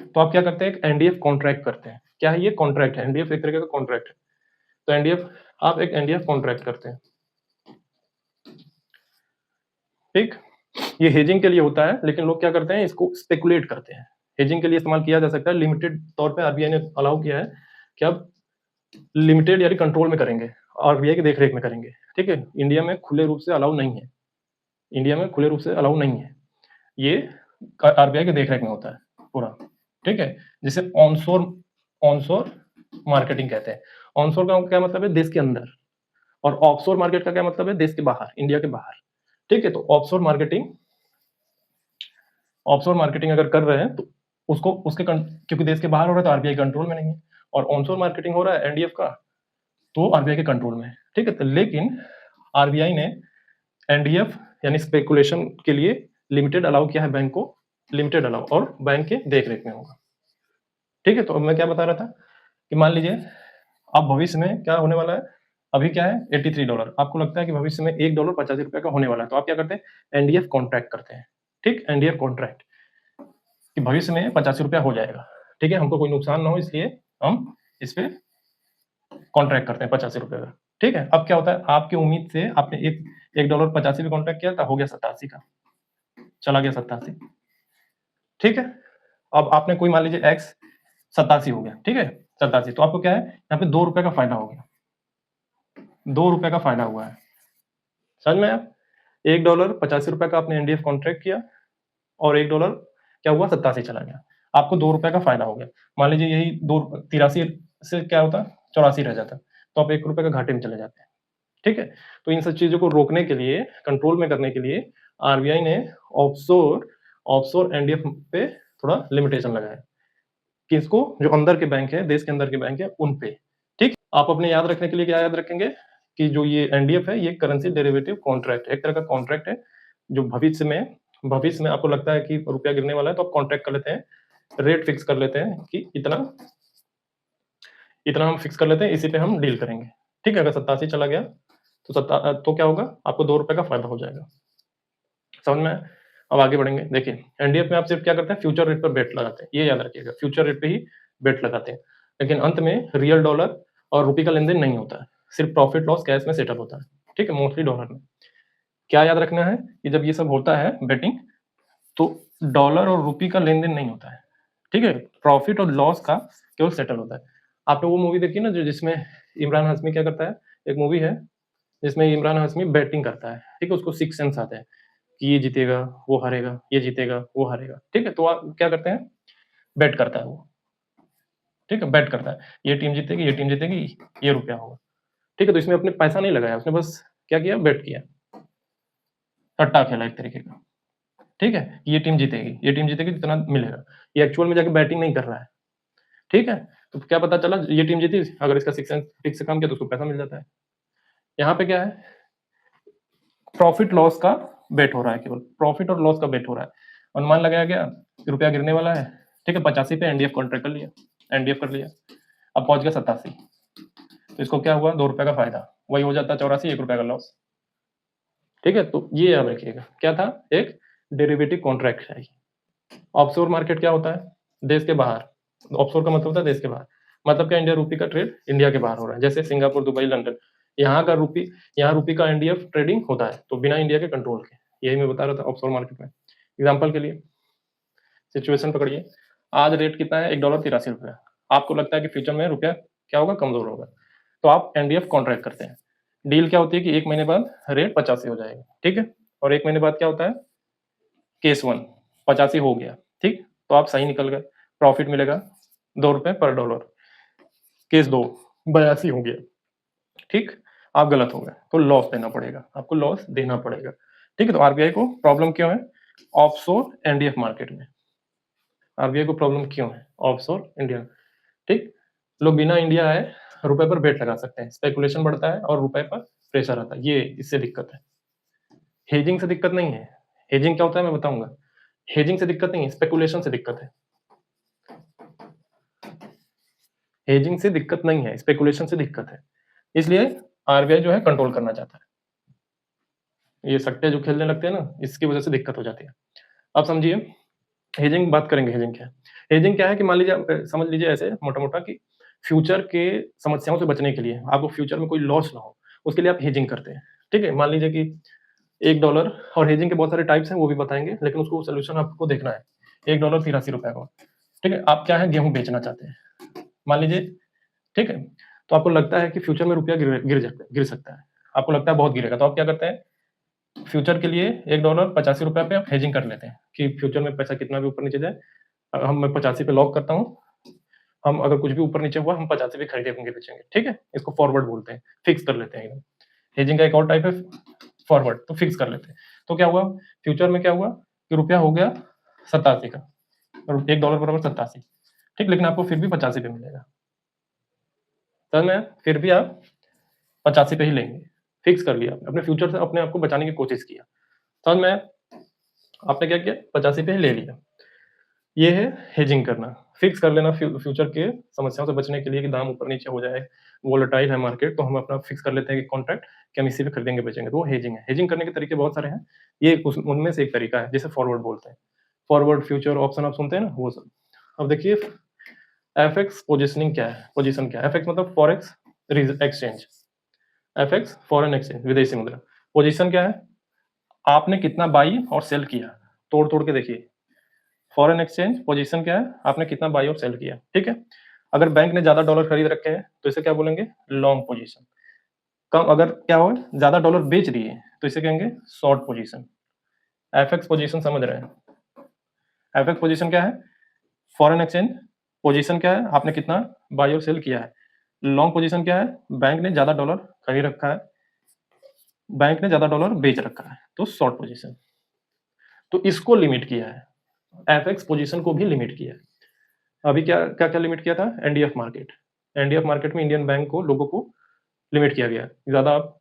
तो आप क्या करते हैं, एक एनडीएफ कॉन्ट्रैक्ट करते हैं। क्या है ये, कॉन्ट्रैक्ट है, एनडीएफ एक तरीके का कॉन्ट्रैक्ट है। तो एनडीएफ, आप एक एनडीएफ कॉन्ट्रैक्ट करते हैं, ठीक। ये हेजिंग के लिए होता है, लेकिन लोग क्या करते हैं, इसको स्पेकुलेट करते हैं। हेजिंग के लिए इस्तेमाल किया जा सकता है, लिमिटेड तौर पे आरबीआई ने अलाउ किया है कि अब लिमिटेड यानी कंट्रोल में करेंगे, आरबीआई की देखरेख में करेंगे, ठीक है। इंडिया में खुले रूप से अलाउ नहीं है, इंडिया में खुले रूप से अलाउ नहीं है, ये आरबीआई की देखरेख में होता है पूरा, ठीक है। जिसे ऑनशोर, ऑनशोर मार्केटिंग कहते हैं। ऑनशोर का क्या मतलब है, देश के अंदर, और ऑफशोर मार्केट का क्या मतलब है, देश के बाहर, इंडिया के बाहर, ठीक है। तो ऑफशोर मार्केटिंग, ऑफशोर मार्केटिंग अगर कर रहे हैं तो उसको उसके क्योंकि देश के बाहर हो रहा है तो आरबीआई कंट्रोल में नहीं है, और ऑनशोर मार्केटिंग हो रहा है एनडीएफ का, तो आरबीआई के कंट्रोल में है, ठीक है। तो लेकिन आरबीआई ने एनडीएफ यानी स्पेकुलेशन के लिए लिमिटेड अलाउ किया है बैंक को, लिमिटेड अलाउ, और बैंक के देखरेख में होगा, ठीक है। तो अब मैं क्या बता रहा था कि मान लीजिए अब भविष्य में क्या होने वाला है, अभी क्या है 83 डॉलर, आपको लगता है कि भविष्य में $1 85 रुपए का होने वाला है, तो आप क्या करते हैं, एनडीएफ कॉन्ट्रैक्ट करते हैं, ठीक। एनडीएफ कॉन्ट्रैक्ट कि भविष्य में 85 रुपया हो जाएगा, ठीक है, हमको कोई नुकसान ना हो इसलिए हम इस पे कॉन्ट्रैक्ट करते हैं 85 रुपए का, ठीक है। अब क्या होता है, आपकी उम्मीद से आपने एक डॉलर 85 पे कॉन्ट्रैक्ट किया था, हो गया 87 का, चला गया 87, ठीक है। अब आपने कोई मान लीजिए एक्स 87 हो गया, ठीक है, 87, तो आपको क्या है, यहाँ पे 2 रुपए का फायदा हो गया, 2 रुपए का फायदा हुआ है, समझ में आया। $1 85 रुपए का आपने एनडीएफ कॉन्ट्रैक्ट किया, और $1 क्या हुआ, 87 चला गया, आपको 2 रुपए का फायदा हो गया। मान लीजिए यही 83 से क्या होता, 84 रह जाता, तो आप 1 रुपए का घाटे में चले जाते हैं, ठीक है। तो इन सब चीजों को रोकने के लिए, कंट्रोल में करने के लिए आरबीआई ने ऑफशोर, ऑफशोर एनडीएफ पे थोड़ा लिमिटेशन लगाया, किसको, जो अंदर के बैंक है, देश के अंदर के बैंक है उन पे, ठीक। आप अपने याद रखने के लिए क्या याद रखेंगे कि जो ये एनडीएफ है, ये करेंसी डेरिवेटिव कॉन्ट्रैक्ट, एक तरह का कॉन्ट्रैक्ट है, जो भविष्य में आपको लगता है कि रुपया गिरने वाला है, तो आप कॉन्ट्रैक्ट कर लेते हैं, रेट फिक्स कर लेते हैं कि इतना इतना हम फिक्स कर लेते हैं, इसी पे हम डील करेंगे, ठीक है। अगर 87 चला गया तो क्या होगा, आपको 2 रुपए का फायदा हो जाएगा, समझ में आया? अब आगे बढ़ेंगे, देखिए एनडीएफ में आप सिर्फ क्या करते हैं, फ्यूचर रेट पर बेट लगाते हैं, ये याद रखिएगा, फ्यूचर रेट पे ही बेट लगाते हैं, लेकिन अंत में रियल डॉलर और रुपये का लेन देन नहीं होता है, सिर्फ प्रॉफिट लॉस कैश में सेटल होता है, ठीक है, मोस्टली डॉलर में। क्या याद रखना है कि जब ये सब होता है बेटिंग, तो डॉलर और रुपये का लेन देन नहीं होता है, ठीक है, प्रॉफिट और लॉस का केवल सेटल होता है। आपने वो मूवी देखी ना जो जिसमें इमरान हाशमी क्या करता है, एक मूवी है जिसमें इमरान हाशमी बैटिंग करता है, ठीक है, उसको 6 सेंस आते हैं कि ये जीतेगा, वो हारेगा, ये जीतेगा, वो हारेगा, ठीक है। तो आप क्या करते हैं, बेट करता है वो, ठीक है, बेट करता है, ये टीम जीतेगी, ये टीम जीतेगी, ये रुपया होगा, ठीक है। तो इसमें अपने पैसा नहीं लगाया, उसने बस क्या किया, बेट किया, सट्टा खेला एक तरीके का, ठीक है, ये टीम जीतेगी, ये टीम जीतेगी, जितना मिलेगा, ये एक्चुअल में जाके बैटिंग नहीं कर रहा है, ठीक है। तो क्या पता चला, ये टीम जीती, अगर इसका 6 फिक्स से काम किया तो उसको पैसा मिल जाता है। यहाँ पे क्या है, प्रॉफिट लॉस का बेट हो रहा है, केवल प्रॉफिट और लॉस का बेट हो रहा है। अनुमान लगाया गया रुपया गिरने वाला है, ठीक है, 85 पे एनडीएफ कॉन्ट्रैक्ट कर लिया, एनडीएफ कर लिया, अब पहुंच गया 87, तो इसको क्या हुआ, 2 रुपए का फायदा, वही हो जाता 84, 1 रुपए का लॉस, ठीक है। तो ये याद रखिएगा, क्या था, एक डेरिवेटिव कॉन्ट्रैक्ट है। ऑफशोर मार्केट क्या होता है, देश के बाहर, ऑफशोर का मतलब होता है देश के बाहर, मतलब क्या, इंडिया रूपी का ट्रेड इंडिया के बाहर हो रहा है, जैसे सिंगापुर, दुबई, लंदन, यहाँ रूपी का एनडीएफ ट्रेडिंग होता है, तो बिना इंडिया के कंट्रोल के, यही मैं बता रहा था ऑफशोर मार्केट में। एग्जाम्पल के लिए सिचुएशन पकड़िए, आज रेट कितना है, $1.83, आपको लगता है कि फ्यूचर में रुपया क्या होगा, कमजोर होगा, तो आप एनडीएफ कॉन्ट्रैक्ट करते हैं। डील क्या होती है कि 1 महीने बाद रेट 85 हो जाएगा, ठीक है, और 1 महीने बाद क्या होता है, केस 1 85 हो गया, ठीक, तो आप सही निकल गए, प्रॉफिट मिलेगा 2 रुपए पर डॉलर। केस 2 82 हो गया, ठीक, आप गलत हो गए, तो लॉस देना पड़ेगा, आपको लॉस देना पड़ेगा, ठीक है। तो आरबीआई को प्रॉब्लम क्यों है ऑफशोर एनडीएफ मार्केट में, आरबीआई को प्रॉब्लम क्यों है ऑफशोर इंडिया, ठीक, लोग बिना इंडिया आए रुपए पर बेट लगा सकते हैं, स्पेकुलेशन बढ़ता है और रुपए पर प्रेशर आता है, ये इससे दिक्कत है। हेजिंग से दिक्कत नहीं है, हेजिंग क्या होता है मैं बताऊंगा, हेजिंग से दिक्कत नहीं है, स्पेकुलेशन से दिक्कत है, हेजिंग से दिक्कत नहीं है, स्पेकुलेशन से दिक्कत है, इसलिए आरबीआई जो है कंट्रोल करना चाहता है। ये सट्टे जो खेलने लगते हैं ना, इसकी वजह से दिक्कत हो जाती है। अब समझिए हेजिंग बात करेंगे, हेजिंग क्या है, हेजिंग क्या है कि मान लीजिए, समझ लीजिए ऐसे मोटा मोटा कि फ्यूचर के समस्याओं से बचने के लिए, आपको फ्यूचर में कोई लॉस ना हो, उसके लिए आप हेजिंग करते हैं, ठीक है। मान लीजिए कि $1, और हेजिंग के बहुत सारे टाइप्स हैं, वो भी बताएंगे, लेकिन उसको सोल्यूशन आपको देखना है। $1 83 का, ठीक है, आप क्या है, गेहूं बेचना चाहते हैं, मान लीजिए, ठीक है, तो आपको लगता है कि फ्यूचर में रुपया गिर सकता है, आपको लगता है बहुत गिरेगा, तो आप क्या करते हैं, फ्यूचर के लिए $1 85 पे आप हेजिंग कर लेते हैं कि फ्यूचर में पैसा कितना भी ऊपर नीचे जाए, हम मैं 85 पे लॉक करता हूँ, हम अगर कुछ भी ऊपर नीचे हुआ हम 85 पे खरीदेंगे बेचेंगे, ठीक है, इसको फॉरवर्ड बोलते हैं, फिक्स कर लेते हैं एकदम। हेजिंग का एक और टाइप है फॉरवर्ड, तो फिक्स कर लेते हैं। तो क्या हुआ, फ्यूचर में क्या हुआ कि रुपया हो गया 87 का, और $1 बराबर 87, ठीक, लेकिन आपको फिर भी 85 पे मिलेगा, समझ में, फिर भी आप 85 पे ही लेंगे, फिक्स कर लिया, अपने फ्यूचर से अपने आप को बचाने की कोशिश किया, समझ में, आपने क्या किया, 85 पे ही ले लिया। ये है हेजिंग करना, फिक्स कर लेना फ्यूचर के समस्याओं से बचने के लिए कि दाम ऊपर नीचे हो जाए, वोलेटाइल है मार्केट, तो हम अपना फिक्स कर लेते हैं कि कॉन्ट्रैक्ट कि हम इसी पे खरीदेंगे बेचेंगे, तो वो हेजिंग है। हेजिंग करने के तरीके बहुत सारे हैं, ये उनमें से एक तरीका है जिसे फॉरवर्ड बोलते हैं, फॉरवर्ड फ्यूचर ऑप्शन आप सुनते हैं ना, वो सब। अब देखिए एफएक्स पोजिशनिंग क्या है, पोजिशन क्या है, एफएक्स मतलब forex exchange, FX foreign exchange, विदेशी मुद्रा। पोजिशन क्या है, आपने कितना बाई और सेल किया, तोड़ तोड़ के देखिए, फॉरेन एक्सचेंज पोजीशन क्या है, आपने कितना बाई और सेल किया, ठीक है। अगर बैंक ने ज्यादा डॉलर खरीद रखे हैं तो इसे क्या बोलेंगे, लॉन्ग पोजीशन। कम अगर क्या हो, ज्यादा डॉलर बेच दिए तो इसे कहेंगे शॉर्ट पोजीशन। एफएक्स पोजीशन समझ रहे हैं, एफएक्स पोजीशन क्या है, फॉरेन एक्सचेंज पोजीशन क्या है, आपने कितना बाई और सेल किया है। लॉन्ग पोजीशन क्या है, बैंक ने ज्यादा डॉलर खरीद रखा है, बैंक ने ज्यादा डॉलर बेच रखा है, तो शॉर्ट पोजीशन। तो इसको लिमिट किया है, एफएक्स पोजीशन को भी लिमिट किया है। अभी क्या क्या क्या लिमिट किया था, एनडीएफ मार्केट, एनडीएफ मार्केट में इंडियन बैंक को, लोगों को लिमिट किया गया, ज्यादा आप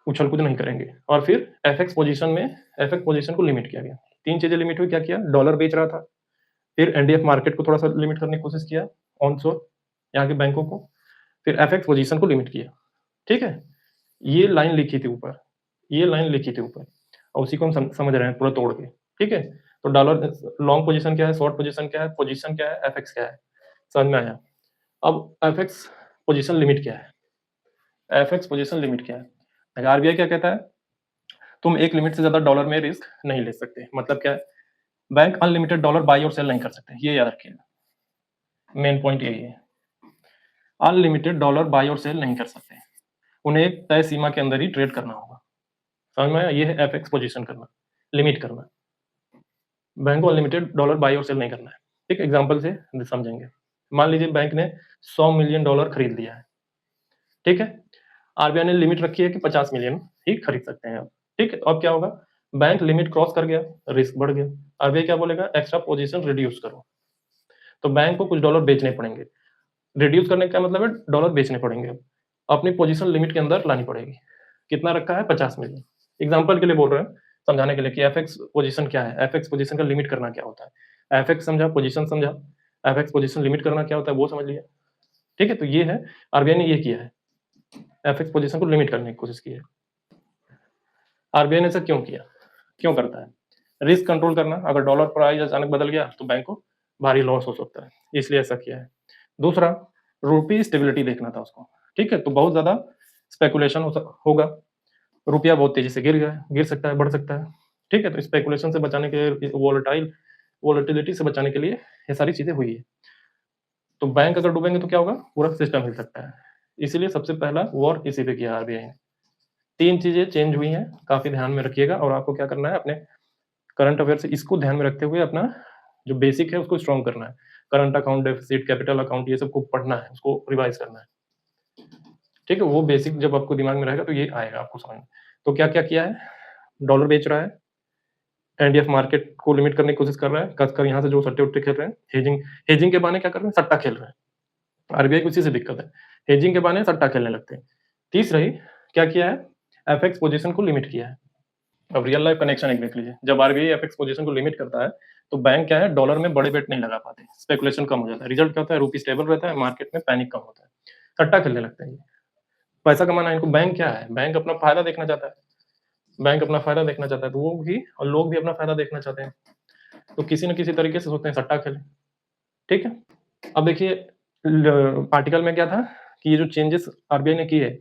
उछल कूद नहीं करेंगे। और फिर एफएक्स पोजीशन में, एफएक्स पोजीशन को लिमिट किया गया, 3 चीजें लिमिट हुई, क्या किया, डॉलर बेच रहा था, फिर एनडीएफ मार्केट को थोड़ा सा लिमिट करने की कोशिश किया, ऑनशोर यहाँ के बैंकों को, फिर एफएक्स पोजीशन को लिमिट किया, ठीक है। ये लाइन लिखी थी ऊपर, ये लाइन लिखी थी ऊपर, और उसी को हम समझ रहे हैं पूरा तोड़ के, ठीक है। तो डॉलर लॉन्ग पोजीशन क्या है, शॉर्ट पोजीशन क्या है, पोजीशन क्या है, एफएक्स क्या है, समझ में आया। अब एफएक्स पोजीशन लिमिट क्या है, एफएक्स पोजीशन लिमिट क्या है, आरबीआई क्या कहता है, तुम एक लिमिट से ज्यादा डॉलर में रिस्क नहीं ले सकते, मतलब क्या है, बैंक अनलिमिटेड डॉलर बाई और सेल नहीं कर सकते, ये याद रखिएगा, मेन पॉइंट यही है, अनलिमिटेड डॉलर बाई और सेल नहीं कर सकते, उन्हें एक तय सीमा के अंदर ही ट्रेड करना होगा, समझ में आया, ये है एफएक्स पोजीशन करना, लिमिट करना, बैंक को अनलिमिटेड डॉलर बाई और सेल नहीं करना है, ठीक, एग्जांपल से समझेंगे। मान लीजिए बैंक ने $100 मिलियन खरीद लिया है, ठीक है, आरबीआई ने लिमिट रखी है कि 50 मिलियन ही खरीद सकते हैं आप, ठीक है। तो अब क्या होगा, बैंक लिमिट क्रॉस कर गया, रिस्क बढ़ गया, आरबीआई क्या बोलेगा, एक्स्ट्रा पोजीशन रिड्यूस करो, तो बैंक को कुछ डॉलर बेचने पड़ेंगे, रिड्यूस करने का मतलब है डॉलर बेचने पड़ेंगे, अपनी पोजीशन लिमिट के अंदर लानी पड़ेगी, कितना रखा है, 50 मिलियन, एग्जाम्पल के लिए बोल रहे हैं, समझाने के लिए कि एफएक्स पोजीशन क्या है, एफएक्स पोजीशन का लिमिट करना क्या होता है। एफएक्स समझा, पोजीशन समझा, एफएक्स पोजीशन लिमिट करना क्या होता है वो समझ लिया। ठीक है, तो ये है, आरबीआई ने ये किया है, एफएक्स पोजीशन को लिमिट करने की कोशिश की है। आरबीआई ने ऐसा क्यों किया, क्यों करता है? रिस्क कंट्रोल करना, अगर डॉलर प्राइस अचानक बदल गया तो बैंक को भारी लॉस हो सकता है, इसलिए ऐसा किया है। दूसरा, रुपी स्टेबिलिटी देखना था उसको। ठीक है, तो बहुत ज्यादा स्पेकुलेशन होगा, रुपया बहुत तेजी से गिर सकता है, बढ़ सकता है। ठीक है, तो स्पेकुलेशन से बचाने के, वोलेटिलिटी से बचाने के लिए ये सारी चीजें हुई है। तो बैंक अगर डूबेंगे तो क्या होगा, पूरा सिस्टम हिल सकता है। इसीलिए सबसे पहला वॉर इसी पे किया आरबीआई ने। 3 चीजें चेंज हुई हैं, काफी ध्यान में रखिएगा, और आपको क्या करना है, अपने करंट अफेयर से इसको ध्यान में रखते हुए अपना जो बेसिक है उसको स्ट्रॉन्ग करना है। Current account, deficit, capital account, ये सबको पढ़ना है, उसको रिवाइज करना है। ठीक है, वो बेसिक जब आपको दिमाग में रहेगा तो ये आएगा आपको समझ में। तो क्या क्या किया है, डॉलर बेच रहा है, एनडीएफ मार्केट को लिमिट करने की कोशिश कर रहा है, खासकर यहाँ से जो सट्टे उट्टे खेल रहे हैं, हेजिंग के बहाने क्या कर रहे हैं, सट्टा खेल रहे हैं। आरबीआई को इसी से दिक्कत है, हेजिंग के बहाने सट्टा खेलने लगते हैं। तीसरा ही क्या किया है, एफएक्स पोजीशन को लिमिट किया है। अब रियल लाइफ कनेक्शन एक देख लीजिए, जब आरबीआई एफएक्स पोजीशन को लिमिट करता है तो बैंक क्या है, डॉलर में बड़े बेट नहीं लगा पाते, स्पेकुलेशन कम हो जाता है, रिजल्ट क्या होता है, रुपी स्टेबल रहता है, मार्केट में पैनिक कम होता है, सट्टा खेलने लगते हैं ये। पैसा कमाना है इनको, बैंक क्या है, बैंक अपना फायदा देखना चाहता है, बैंक अपना फायदा देखना चाहता है, तो वो भी और लोग भी अपना फायदा देखना चाहते हैं, तो किसी न किसी तरीके से सोचते हैं सट्टा खेलें। ठीक है, अब देखिए आर्टिकल में क्या था कि ये जो चेंजेस आरबीआई ने किए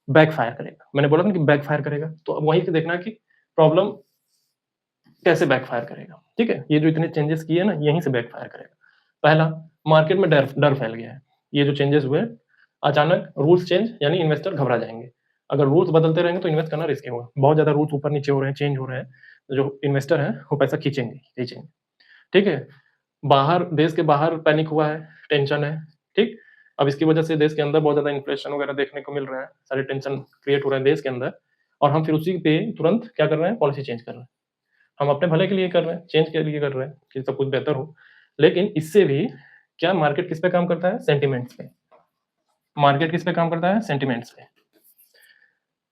बैकफायर करेगा, मैंने बोला था कि बैकफायर करेगा, तो अब वहीं से देखना है कि प्रॉब्लम कैसे बैकफायर करेगा। ठीक है, ये जो इतने चेंजेस किए ना, यहीं से बैकफायर करेगा। पहला, मार्केट में डर फैल गया है, ये जो चेंजेस हुए, अचानक रूल्स चेंज, यानी इन्वेस्टर घबरा जाएंगे। अगर रूल्स बदलते रहेंगे तो इन्वेस्ट करना रिस्की होगा, बहुत ज्यादा रूल्स ऊपर नीचे हो रहे हैं, चेंज हो रहे हैं, तो जो इन्वेस्टर है वो पैसा खींचेंगे। ठीक है, बाहर, देश के बाहर पैनिक हुआ है, टेंशन है। ठीक, अब इसकी वजह से देश के अंदर बहुत ज्यादा इन्फ्लेशन वगैरह देखने को मिल रहा है, सारे टेंशन क्रिएट हो रहे हैं देश के अंदर, और हम फिर उसी पे तुरंत क्या कर रहे हैं, पॉलिसी चेंज कर रहे हैं। हम अपने भले के लिए कर रहे हैं, चेंज के लिए कर रहे हैं कि सब कुछ बेहतर हो, लेकिन इससे भी क्या मार्केट किस पे काम करता है, सेंटिमेंट्स पे। मार्केट किस पे काम करता है, सेंटिमेंट्स पे।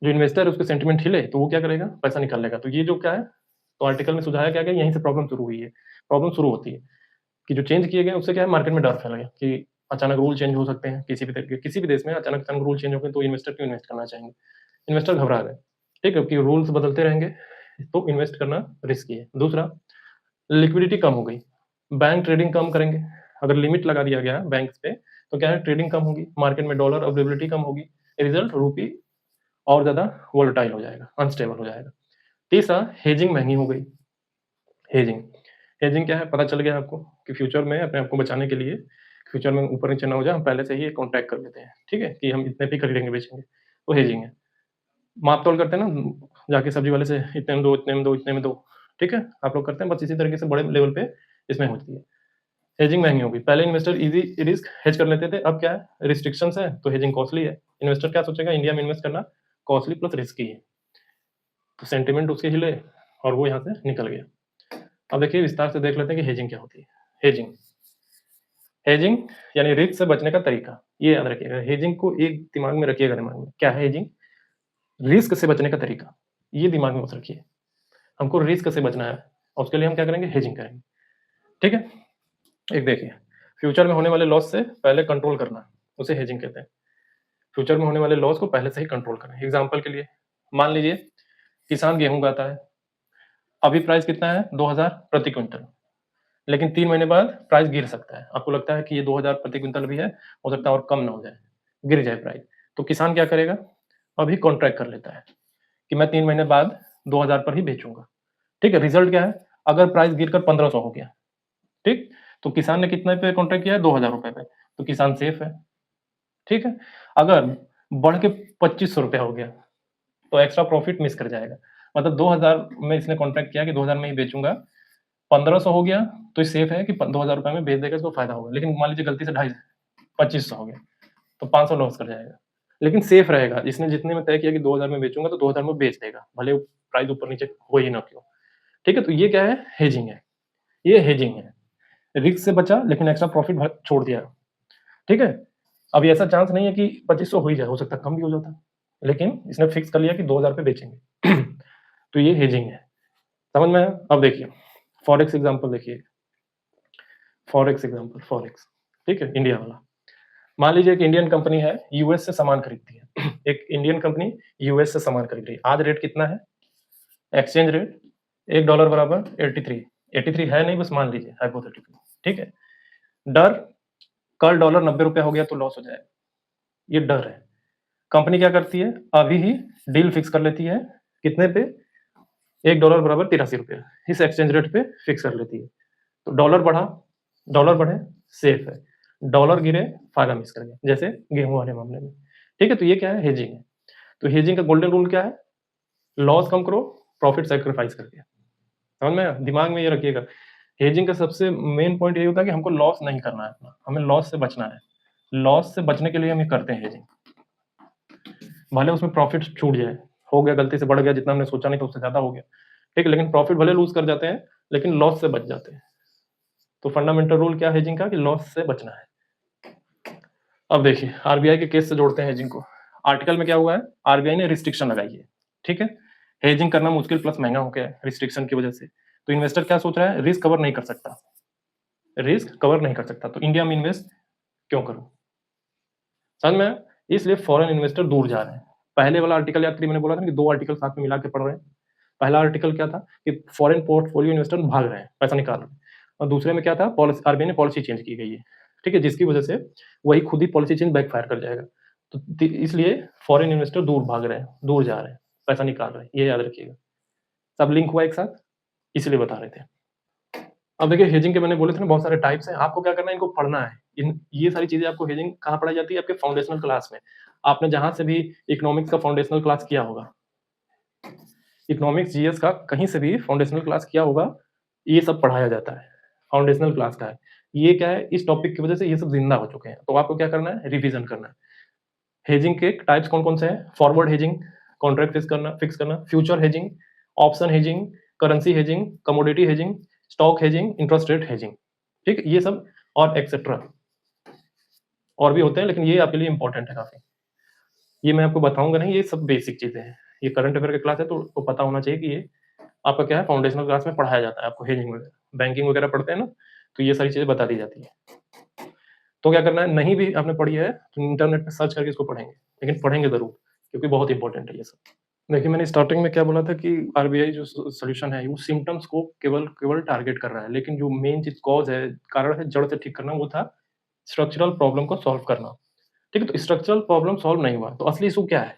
जो इन्वेस्टर है उसके सेंटिमेंट हिले तो वो क्या करेगा, पैसा निकाल लेगा। तो ये जो क्या है, तो आर्टिकल में सुझाया क्या गया, यहीं से प्रॉब्लम शुरू हुई है। प्रॉब्लम शुरू होती है कि जो चेंज किए गए उससे क्या है, मार्केट में डर फैल गया कि अचानक रूल चेंज हो सकते हैं, किसी भी देश में अचानक रूल चेंज हो गए तो इन्वेस्टर क्यों इन्वेस्ट करना चाहेंगे, इन्वेस्टर घबरा गए। ठीक है, कि रूल्स बदलते रहेंगे तो इन्वेस्ट करना रिस्की है। दूसरा, लिक्विडिटी कम हो गई, बैंक ट्रेडिंग कम करेंगे, अगर लिमिट लगा दिया गया बैंक पे तो क्या है, ट्रेडिंग कम होगी, मार्केट में डॉलर अवेलेबिलिटी कम होगी, रिजल्ट रूपी और ज्यादा वोलेटाइल हो जाएगा, अनस्टेबल हो जाएगा। तीसरा, हेजिंग महंगी हो गई। हेजिंग हेजिंग क्या है, पता चल गया आपको कि फ्यूचर में अपने आप को बचाने के लिए, फ्यूचर में ऊपर नीचे ना हो जाए, हम पहले से ही कॉन्ट्रैक्ट कर लेते हैं। ठीक है, कि हम इतने पे खरीदेंगे बेचेंगे, तो हेजिंग है। माप तोल करते हैं ना, जाके सब्जी वाले से इतने में दो, इतने में दो, इतने में दो। ठीक है, आप लोग करते हैं, बस इसी तरीके से बड़े लेवल पे इसमें होती है। हेजिंग महंगी होगी, पहले इन्वेस्टर इजी रिस्क हेज कर लेते थे, अब क्या है, रिस्ट्रिक्शंस है तो हेजिंग कॉस्टली है। इन्वेस्टर क्या सोचेगा, इंडिया में इन्वेस्ट करना कॉस्टली प्लस रिस्की है, तो सेंटिमेंट उसके हिले और वो यहाँ से निकल गया। अब देखिए विस्तार से देख लेते हैं कि हेजिंग क्या होती है। हेजिंग हेजिंग यानी रिस्क से बचने का तरीका, ये याद रखिएगा। हेजिंग को एक दिमाग में रखिएगा, दिमाग में क्या है हेजिंग, रिस्क से बचने का तरीका, ये दिमाग में बस रखिए। हमको रिस्क से बचना है और उसके लिए हम क्या करेंगे, हेजिंग करेंगे। ठीक है, एक देखिए, फ्यूचर में होने वाले लॉस से पहले कंट्रोल करना, उसे हेजिंग कहते हैं। फ्यूचर में होने वाले लॉस को पहले से ही कंट्रोल करें। एग्जाम्पल के लिए मान लीजिए किसान गेहूं उगाता है, अभी प्राइस कितना है, 2000 प्रति क्विंटल, लेकिन 3 महीने बाद प्राइस गिर सकता है। आपको लगता है कि ये 2000 प्रति क्विंटल भी है, हो सकता है और कम ना हो जाए, गिर जाए प्राइस, तो किसान क्या करेगा, अभी कॉन्ट्रैक्ट कर लेता है कि मैं 3 महीने बाद 2000 पर ही बेचूंगा। ठीक है, रिजल्ट क्या है, अगर प्राइस गिरकर 1500 हो गया, ठीक, तो किसान ने कितने पे कॉन्ट्रैक्ट किया है, 2000 रुपए पे, तो किसान सेफ है। ठीक है, अगर बढ़ के 2500 रुपया हो गया तो एक्स्ट्रा प्रॉफिट मिस कर जाएगा। मतलब 2000 में इसने कॉन्ट्रैक्ट किया कि 2000 में ही बेचूंगा, 1500 हो गया तो सेफ है कि 2000 रुपए में बेच देगा, इसको फायदा होगा। लेकिन मान लीजिए गलती से 2500 हो गया तो 500 लॉस कर जाएगा, लेकिन सेफ रहेगा। इसने जितने में तय किया कि 2000 में बेचूंगा तो 2000 में बेच देगा, भले प्राइस ऊपर नीचे हो ही ना क्यों। ठीक है, तो ये क्या है, हेजिंग है। ये हेजिंग है, रिस्क से बचा लेकिन एक्स्ट्रा प्रॉफिट छोड़ दिया। ठीक है, अभी ऐसा चांस नहीं है कि 2500 हो ही जाए, हो सकता है कम भी हो जाता, लेकिन इसने फिक्स कर लिया कि 2000 पे बेचेंगे। तो ये हेजिंग है, समझ में आया? अब देखिए फॉरेक्स एग्जांपल देखिए, फॉरेक्स एग्जांपल, फॉरेक्स, ठीक है, इंडिया वाला। मान लीजिए एक इंडियन कंपनी है, यूएस से सामान खरीदती है एक इंडियन कंपनी यूएस से सामान खरीद रही है। आज रेट कितना है? एक्सचेंज रेट $1 बराबर 83, 83 है नहीं, बस मान लीजिए हाइपोथेटिकली, ठीक है। डर, कल डॉलर 90 रुपया हो गया तो लॉस हो जाएगा, ये डर है। कंपनी क्या करती है, अभी ही डील फिक्स कर लेती है, कितने पे? $1 बराबर 83 रुपया, इस एक्सचेंज रेट पे फिक्स कर लेती है। तो डॉलर बढ़ा, डॉलर बढ़े, सेफ है, डॉलर गिरे, फायदा मिस कर गया, जैसे गेहूं वाले मामले में, ठीक है। तो ये क्या है? हेजिंग है। तो हेजिंग का गोल्डन रूल क्या है? लॉस कम करो, प्रॉफिट सैक्रिफाइस करके, समझ में आया? दिमाग में ये रखिएगा, हेजिंग का सबसे मेन पॉइंट ये होता है कि हमको लॉस नहीं करना है अपना, हमें लॉस से बचना है। लॉस से बचने के लिए हम ये करते हैं हेजिंग, भले उसमें प्रॉफिट छूट जाए, हो गया गलती से बढ़ गया, जितना हमने सोचा नहीं था उससे ज्यादा हो गया, ठीक है, लेकिन प्रॉफिट भले लूज कर जाते हैं, लेकिन लॉस से बच जाते हैं। तो फंडामेंटल रूल क्या है हेजिंग का? कि लॉस से बचना है। अब देखिए आरबीआई के केस से जोड़ते हैं हेजिंग को। आर्टिकल में क्या हुआ है? आरबीआई ने रिस्ट्रिक्शन लगाई है, ठीक है। हेजिंग करना मुश्किल प्लस महंगा हो गया है रिस्ट्रिक्शन की वजह से। तो इन्वेस्टर क्या सोच रहा है? रिस्क कवर नहीं कर सकता, रिस्क कवर नहीं कर सकता, तो इंडिया में इन्वेस्ट क्यों करूं? समझ में आया? इसलिए फॉरेन इन्वेस्टर दूर जा रहे हैं। पहले वाला आर्टिकल याद करिए, मैंने बोला था कि 2 आर्टिकल साथ में मिला के पढ़ रहे हैं। पहला आर्टिकल क्या था कि फॉरेन पोर्टफोलियो इन्वेस्टर भाग रहे हैं, पैसा निकाल रहे हैं, और दूसरे में क्या था? पॉलिसी, आरबीआई ने पॉलिसी चेंज की गई है, ठीक है, जिसकी वजह से वही खुद ही पॉलिसी चेंज बैकफायर कर जाएगा। तो इसलिए फॉरेन इन्वेस्टर दूर भाग रहे हैं, दूर जा रहे हैं, पैसा निकाल रहे हैं, ये याद रखिएगा। सब लिंक हुआ एक साथ, इसलिए बता रहे थे। अब देखिए हेजिंग के मैंने बोले थे ना बहुत सारे टाइप्स हैं, आपको क्या करना है? इनको पढ़ना है। ये सारी चीजें आपको हेजिंग कहाँ पढ़ाई जाती है? आपके फाउंडेशनल क्लास में। आपने जहां से भी इकोनॉमिक्स का फाउंडेशनल क्लास किया होगा, इकोनॉमिक्स जीएस का कहीं से भी फाउंडेशनल क्लास किया होगा, ये सब पढ़ाया जाता है, फाउंडेशनल क्लास का है। ये क्या है? इस टॉपिक की वजह से ये सब जिंदा हो चुके हैं, तो आपको क्या करना है? रिवीजन करना है। हेजिंग के टाइप्स कौन कौन से हैं? फॉरवर्ड हेजिंग, कॉन्ट्रैक्ट फिक्स करना, future hedging, option hedging, currency hedging, commodity hedging, stock hedging, interest rate hedging, ठीक है, ये सब और एक्सेट्रा और भी होते हैं, लेकिन ये आपके लिए इंपॉर्टेंट है काफी। ये मैं आपको बताऊंगा नहीं, ये सब बेसिक चीजें हैं, ये करंट अफेयर का क्लास है तो पता होना चाहिए कि ये आपका क्या है, फाउंडेशनल क्लास में पढ़ाया जाता है आपको हेजिंग वगैरह, बैंकिंग वगैरह पढ़ते हैं ना, तो ये सारी चीजें बता दी जाती है। तो क्या करना है? नहीं भी आपने पढ़ी है तो इंटरनेट पे सर्च करके इसको पढ़ेंगे, लेकिन पढ़ेंगे जरूर, क्योंकि बहुत इंपॉर्टेंट है ये सब। देखिए मैंने स्टार्टिंग में क्या बोला था कि आरबीआई जो सोल्यूशन है वो सिम्टम्स को केवल केवल टारगेट कर रहा है, लेकिन जो मेन चीज कॉज है, कारण है, जड़ से ठीक करना, वो था स्ट्रक्चरल प्रॉब्लम को सॉल्व करना, ठीक है। तो स्ट्रक्चरल प्रॉब्लम सॉल्व नहीं हुआ, तो असली इशू क्या है?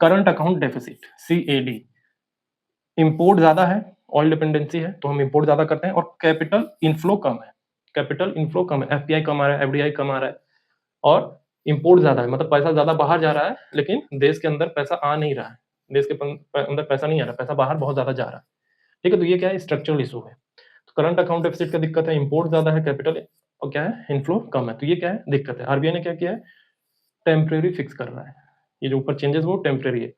Current account deficit, CAD. Import ज्यादा है, ऑयल डिपेंडेंसी है, तो हम इंपोर्ट ज्यादा करते हैं, और कैपिटल इनफ्लो कम है, कैपिटल इनफ्लो कम है, एफपीआई कम आ रहा है, एफडीआई कम आ रहा है, और इंपोर्ट ज्यादा है, मतलब पैसा ज्यादा बाहर जा रहा है, लेकिन देश के अंदर पैसा आ नहीं रहा है, देश के अंदर पैसा नहीं आ रहा, पैसा बाहर बहुत ज्यादा जा रहा है, ठीक है। तो ये क्या है? स्ट्रक्चरल इशू है। तो करंट अकाउंट डेफिसिट का दिक्कत है, इंपोर्ट ज्यादा है, कैपिटल और क्या है? इनफ्लो कम है, तो ये क्या है? दिक्कत है। आरबीआई ने क्या किया है? टेम्परेरी फिक्स कर रहा है, ये जो ऊपर चेंजेस वो टेम्परेरी है,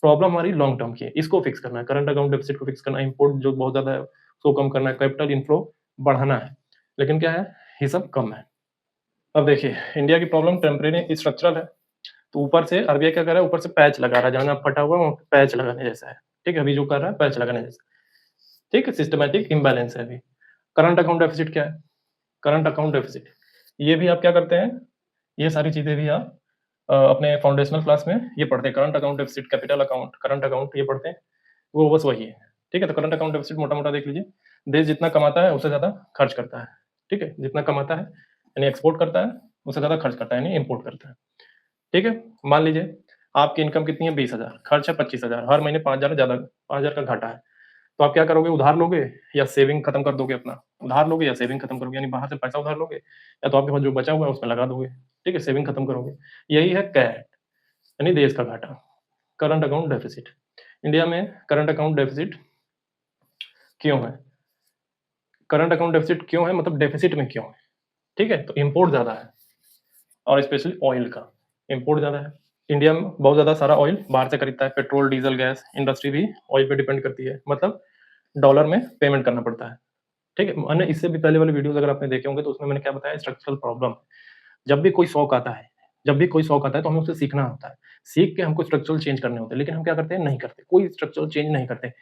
प्रॉब्लम हमारी लॉन्ग टर्म की है, इसको फिक्स करना है, करंट अकाउंट डेफिसिट को फिक्स करना है, इंपोर्ट जो बहुत ज्यादा है उसको कम करना है, कैपिटल इनफ्लो बढ़ाना है, लेकिन क्या है? ये सब कम है। अब देखिए इंडिया की प्रॉब्लम टेम्परेरी स्ट्रक्चरल है, तो ऊपर से आरबीआई क्या कर रहा है? ऊपर से पैच लगा रहा है, जहां फटा हुआ है वहां पैच लगाने जैसा है, ठीक है। अभी जो कर रहा है पैच लगाने जैसा, ठीक है, सिस्टमैटिक इम्बैलेंस है अभी। करंट अकाउंट डेफिसिट क्या है? करंट अकाउंट डेफिसिट, ये भी आप क्या करते हैं? ये सारी चीजें भी आप अपने फाउंडेशनल क्लास में ये पढ़ते हैं, current account deficit, capital account, current account, ये पढ़ते हैं, वो बस वही है, ठीक है। तो करंट अकाउंट डेफिसिट मोटा मोटा देख लीजिए, देश जितना कमाता है उससे ज्यादा खर्च करता है, ठीक है, जितना कमाता है यानी एक्सपोर्ट करता है, उससे ज्यादा खर्च करता है यानी इम्पोर्ट करता है, ठीक है। मान लीजिए आपकी इनकम कितनी है? 20,000, खर्च है 25,000, हर महीने 5,000 ज्यादा, 5,000 का घाटा है, तो आप क्या करोगे? उधार लोगे या सेविंग खत्म कर दोगे अपना? उधार लोगे या सेविंग खत्म करोगे, यानी बाहर से पैसा उधार लोगे, या तो आपके पास जो बचा हुआ है उसमें लगा दोगे, ठीक है, सेविंग खत्म करोगे। यही है कैट, यानी देश का घाटा, करंट अकाउंट डेफिसिट। इंडिया में करंट अकाउंट डेफिसिट क्यों है? करंट अकाउंट डेफिसिट क्यों है, मतलब डेफिसिट में क्यों है, ठीक है। तो इंपोर्ट ज्यादा है, और स्पेशली ऑयल का इंपोर्ट ज्यादा है। इंडिया में बहुत ज्यादा सारा ऑयल बाहर से खरीदता है, पेट्रोल, डीजल, गैस, इंडस्ट्री भी ऑयल पे डिपेंड करती है, मतलब डॉलर में पेमेंट करना पड़ता है, ठीक है। मैंने इससे भी पहले वाले वीडियोस अगर आपने देखे होंगे तो उसमें मैंने क्या बताया? स्ट्रक्चरल प्रॉब्लम, जब भी कोई शॉक आता है, जब भी कोई शौक आता है तो हमें उससे सीखना होता है, सीख के हमको स्ट्रक्चरल चेंज करने होते हैं, लेकिन हम क्या करते हैं, नहीं करते, कोई स्ट्रक्चरल चेंज नहीं करते,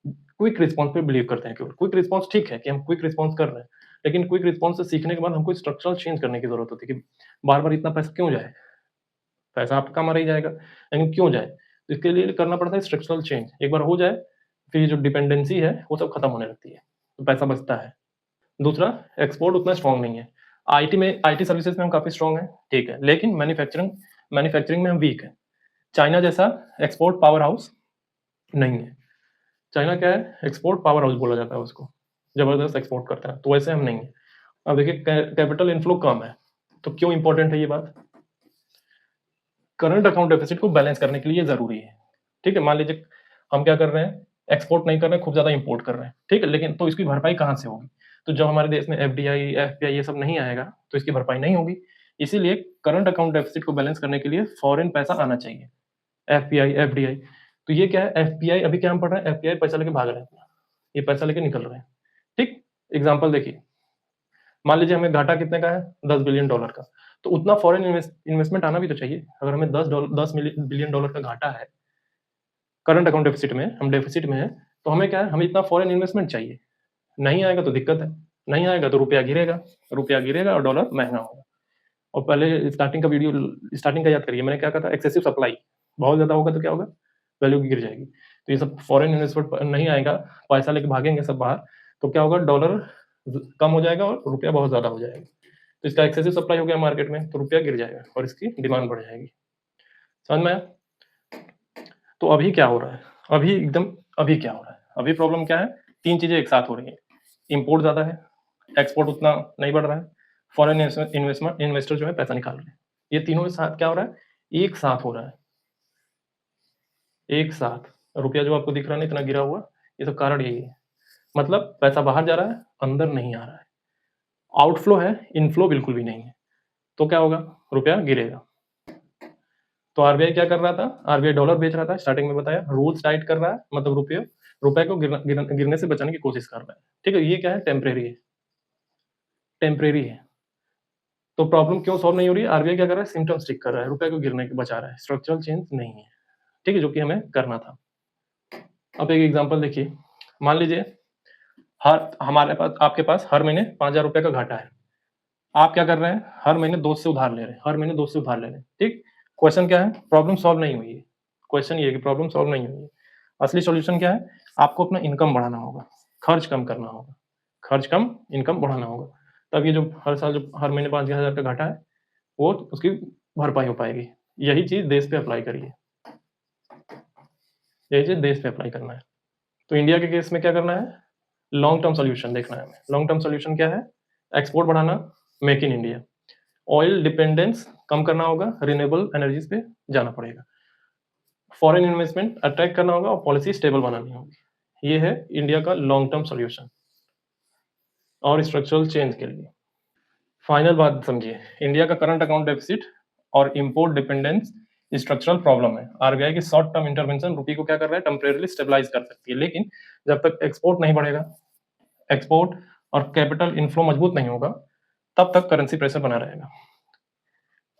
क्विक रिस्पॉन्स पे बिलीव करते हैं केवल। क्विक रिस्पॉन्स ठीक है कि हम क्विक रिस्पॉन्स कर रहे हैं, लेकिन क्विक रिस्पॉन्स से सीखने के बाद हमको स्ट्रक्चरल चेंज करने की जरूरत होती है कि बार बार इतना पैसा क्यों जाए, पैसा आपका कमा ही जाएगा, लेकिन क्यों जाए, तो इसके लिए करना पड़ता है स्ट्रक्चरल चेंज। एक बार हो जाए फिर ये जो डिपेंडेंसी है वो सब खत्म होने लगती है, तो पैसा बचता है। दूसरा, एक्सपोर्ट उतना स्ट्रांग नहीं है। आईटी सर्विसेज में हम काफी स्ट्रांग हैं, ठीक है, लेकिन मैन्युफैक्चरिंग में हम वीक है। चाइना जैसा एक्सपोर्ट पावर हाउस नहीं है। चाइना क्या है, एक्सपोर्ट पावर हाउस बोला जाता है उसको, जबरदस्त एक्सपोर्ट करता है, तो वैसे हम नहीं है। अब देखिए कैपिटल इनफ्लो कम है, तो क्यों इंपॉर्टेंट है ये बात, करंट अकाउंट डेफिसिट को बैलेंस करने के लिए जरूरी है, ठीक है। मान लीजिए हम क्या कर रहे हैं, एक्सपोर्ट नहीं कर रहे हैं, खूब ज्यादा इंपोर्ट कर रहे हैं, ठीक है, लेकिन तो इसकी भरपाई कहाँ से होगी, तो जब हमारे देश में एफडीआई एफपीआई ये सब नहीं आएगा तो इसकी भरपाई नहीं होगी। इसीलिए करंट अकाउंट डेफिसिट को बैलेंस करने के लिए फॉरेन पैसा आना चाहिए, एफपीआई एफडीआई। तो ये क्या है, एफपीआई अभी क्या हम पढ़ रहे हैं, एफपीआई पैसा लेके भाग रहे हैं अपना, ये पैसा लेके निकल रहे हैं, ठीक। एग्जाम्पल देखिए, मान लीजिए हमें घाटा कितने का है, $10 बिलियन का, तो उतना फॉरेन इन्वेस्टमेंट आना भी तो चाहिए। अगर हमें $10 बिलियन का घाटा है, करंट अकाउंट डेफिसिट में, हम डेफिसिट में है, तो हमें क्या है, हमें इतना फॉरेन इन्वेस्टमेंट चाहिए। नहीं आएगा तो दिक्कत है, नहीं आएगा तो रुपया गिरेगा और डॉलर महंगा होगा। और पहले स्टार्टिंग का याद करिए, मैंने क्या कहा था, एक्सेसिव सप्लाई बहुत ज्यादा होगा तो क्या होगा, वैल्यू गिर जाएगी। तो ये सब फॉरेन इन्वेस्टमेंट नहीं आएगा, पैसा लेके भागेंगे सब बाहर, तो क्या होगा, डॉलर कम हो जाएगा और रुपया बहुत ज्यादा हो जाएगा। तो इसका एक्सेसिव सप्लाई हो गया मार्केट में, तो रुपया गिर जाएगा और इसकी डिमांड बढ़ जाएगी। समझ में आया? तो अभी क्या हो रहा है, अभी क्या हो रहा है, अभी प्रॉब्लम क्या है, तीन चीजें एक साथ हो रही है। इंपोर्ट ज्यादा है, एक्सपोर्ट उतना नहीं बढ़ रहा है, फॉरेन इन्वेस्टर जो है पैसा निकाल रहे हैं। ये तीनों के साथ क्या हो रहा है, एक साथ हो रहा है, एक साथ। रुपया जो आपको दिख रहा है ना इतना गिरा हुआ, ये सब कारण यही है। मतलब पैसा बाहर जा रहा है, अंदर नहीं आ रहा है, आउटफ्लो है, इनफ्लो बिल्कुल भी नहीं है, तो क्या होगा, रुपया गिरेगा। तो आरबीआई क्या कर रहा था, आरबीआई डॉलर बेच रहा था, स्टार्टिंग में बताया, रूल्स टाइट कर रहा है, मतलब रुपए को गिरने से बचाने की कोशिश कर रहा है, ठीक है। ये क्या है, टेम्परेरी है। तो प्रॉब्लम क्यों सॉल्व नहीं हो रही है, आरबीआई क्या कर रहा है, सिम्टम्स ठीक कर रहा है, रुपए को गिरने के बचा रहा है, स्ट्रक्चरल चेंज नहीं है, ठीक है, जो कि हमें करना था। अब एक एग्जांपल देखिए, मान लीजिए आपके पास हर महीने 5,000 रुपए का घाटा है, आप क्या कर रहे हैं, हर महीने दोस्त से उधार ले रहे हैं, ठीक। क्वेश्चन क्या है, प्रॉब्लम सॉल्व नहीं हुई है, क्वेश्चन ये है कि प्रॉब्लम सॉल्व नहीं हुई है। असली सॉल्यूशन क्या है, आपको अपना इनकम बढ़ाना होगा, खर्च कम करना होगा, खर्च कम इनकम बढ़ाना होगा, तब ये जो हर महीने 5,000 का घाटा है वो उसकी भरपाई हो पाएगी। यही चीज देश पे अप्लाई करिए, यही चीज देश पे अप्लाई करना है। तो इंडिया के केस में क्या करना है, लॉन्ग टर्म सोल्यूशन देखना है हमें। लॉन्ग टर्म सोल्यूशन क्या है, एक्सपोर्ट बढ़ाना, make in India, oil dependence कम करना होगा, रिन्यूएबल एनर्जीज पे जाना पड़ेगा, फॉरेन इन्वेस्टमेंट अट्रैक्ट करना होगा और पॉलिसी स्टेबल बनानी होगी। ये है इंडिया का लॉन्ग टर्म सोल्यूशन और स्ट्रक्चरल चेंज के लिए। फाइनल बात समझिए, इंडिया का करंट अकाउंट डेफिसिट और इंपोर्ट डिपेंडेंस स्ट्रक्चरल प्रॉब्लम है। आरबीआई की शॉर्ट टर्म इंटरवेंशन रुपये को क्या कर रहा है, टेम्परेरी स्टेबलाइज कर सकती है, लेकिन जब तक एक्सपोर्ट नहीं बढ़ेगा, एक्सपोर्ट और कैपिटल इनफ्लो मजबूत नहीं होगा, तब तक करेंसी प्रेशर बना रहेगा।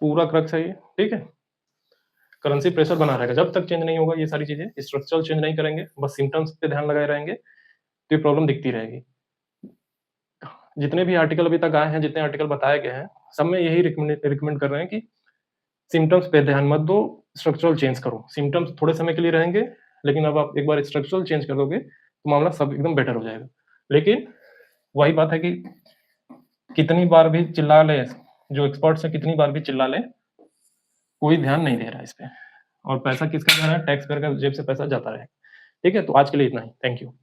पूरा क्रक्स है ये, ठीक है, करेंसी प्रेशर बना रहेगा जब तक चेंज नहीं होगा। ये सारी चीजें स्ट्रक्चरल चेंज नहीं करेंगे, बस सिम्टम्स पे ध्यान लगाए रहेंगे, तो ये प्रॉब्लम दिखती रहेगी। जितने भी आर्टिकल अभी तक आए हैं, जितने आर्टिकल बताए गए हैं, सब में यही रिकमेंड कर रहे हैं कि सिम्टम्स पे ध्यान मत दो, स्ट्रक्चरल चेंज करो। सिम्टम्स थोड़े समय के लिए रहेंगे, लेकिन अब आप एक बार स्ट्रक्चरल चेंज कर दोगे तो मामला सब एकदम बेटर हो जाएगा। लेकिन वही बात है कि कितनी बार भी चिल्ला ले, जो एक्सपर्ट्स हैं कितनी बार भी चिल्ला ले, कोई ध्यान नहीं दे रहा है इस पे, और पैसा किसका जा रहा है, टैक्स पेयर का जेब से पैसा जाता रहेगा। ठीक है, तो आज के लिए इतना ही, थैंक यू।